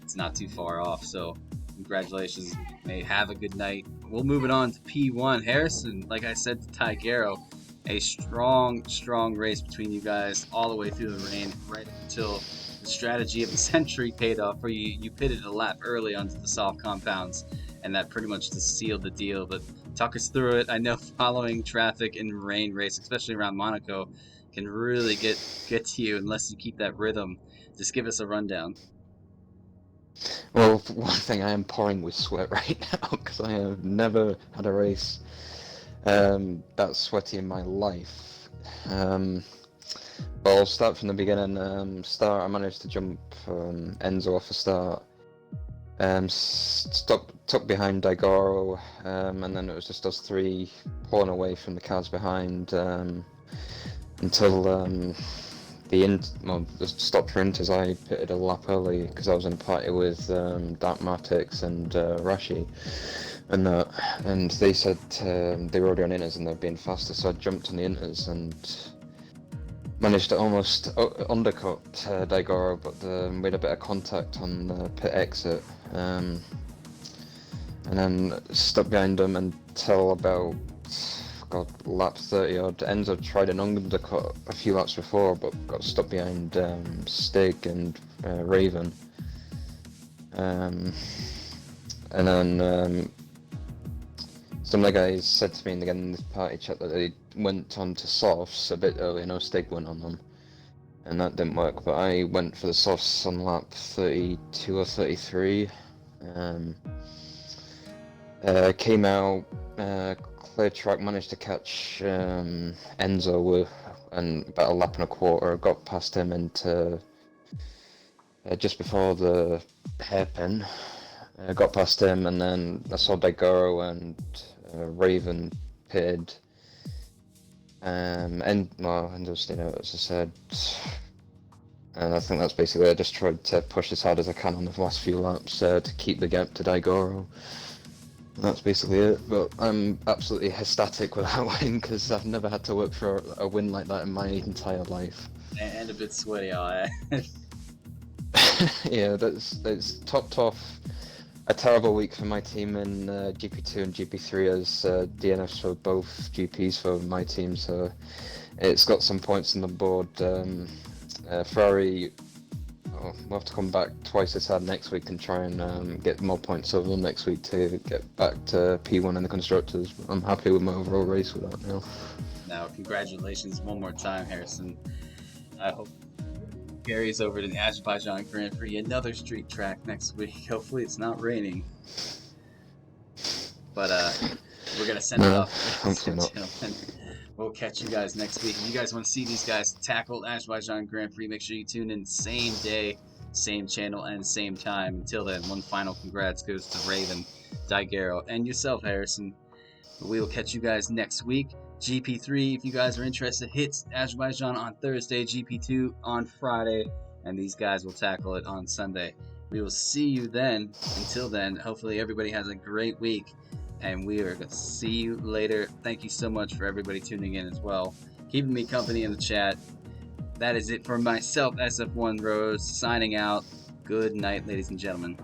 It's not too far off, so congratulations. May have a good night. We'll move it on to P1. Harrison, like I said to Daigero, a strong race between you guys all the way through the rain, right until the strategy of the century paid off, where you pitted a lap early onto the soft compounds, and that pretty much just sealed the deal. But talk us through it. I know following traffic in rain race, especially around Monaco, can really get to you unless you keep that rhythm. Just give us a rundown. Well, for one thing, I am pouring with sweat right now because I have never had a race that sweaty in my life. But I'll start from the beginning. I managed to jump Enzo off the start. Tucked behind Daigoro, and then it was just us three pulling away from the cars behind until the stop for Inters. I pitted a lap early because I was in a party with Dark Martix and Rashi, and they said they were already on Inters and they're being faster, so I jumped on the Inters and managed to almost undercut Daigoro, but made a bit of contact on the pit exit, and then stuck behind him until about lap 30 odd. Enzo tried an undercut a few laps before, but got stuck behind Stig and Raven, and then some of the guys said to me in this party chat that they went on to softs a bit early. I know Stig went on them, and that didn't work, but I went for the softs on lap 32 or 33. Came out, clear track, managed to catch Enzo and about a lap and a quarter. Got past him into just before the hairpin. Got past him, and then I saw Daigoro and Raven pitted. Enzo stayed out, as I said. And I think that's basically it. I just tried to push as hard as I can on the last few laps to keep the gap to Daigoro. That's basically it. But I'm absolutely ecstatic with that win because I've never had to work for a win like that in my entire life. And a bit sweaty, all right. Yeah, that's topped off a terrible week for my team in GP2 and GP3 as DNFs for both GPs for my team. So it's got some points on the board. Ferrari, we'll have to come back twice as hard next week and try and get more points over them next week to get back to P1 in the constructors. But I'm happy with my overall race with that now. Now, congratulations one more time, Harrison. I hope carries over to the Azerbaijan Grand Prix, another street track next week. Hopefully it's not raining. But we're gonna send it off, ladies and gentlemen. We'll catch you guys next week. If you guys want to see these guys tackle Azerbaijan Grand Prix, make sure you tune in same day, same channel, and same time. Until then, one final congrats goes to Raven, Daigero, and yourself, Harrison. We will catch you guys next week. GP3, if you guys are interested, hits Azerbaijan on Thursday, GP2 on Friday, and these guys will tackle it on Sunday. We will see you then. Until then, hopefully everybody has a great week, and we are going to see you later. Thank you so much for everybody tuning in as well, keeping me company in the chat. That is it for myself, SF1 Rose, signing out. Good night, ladies and gentlemen.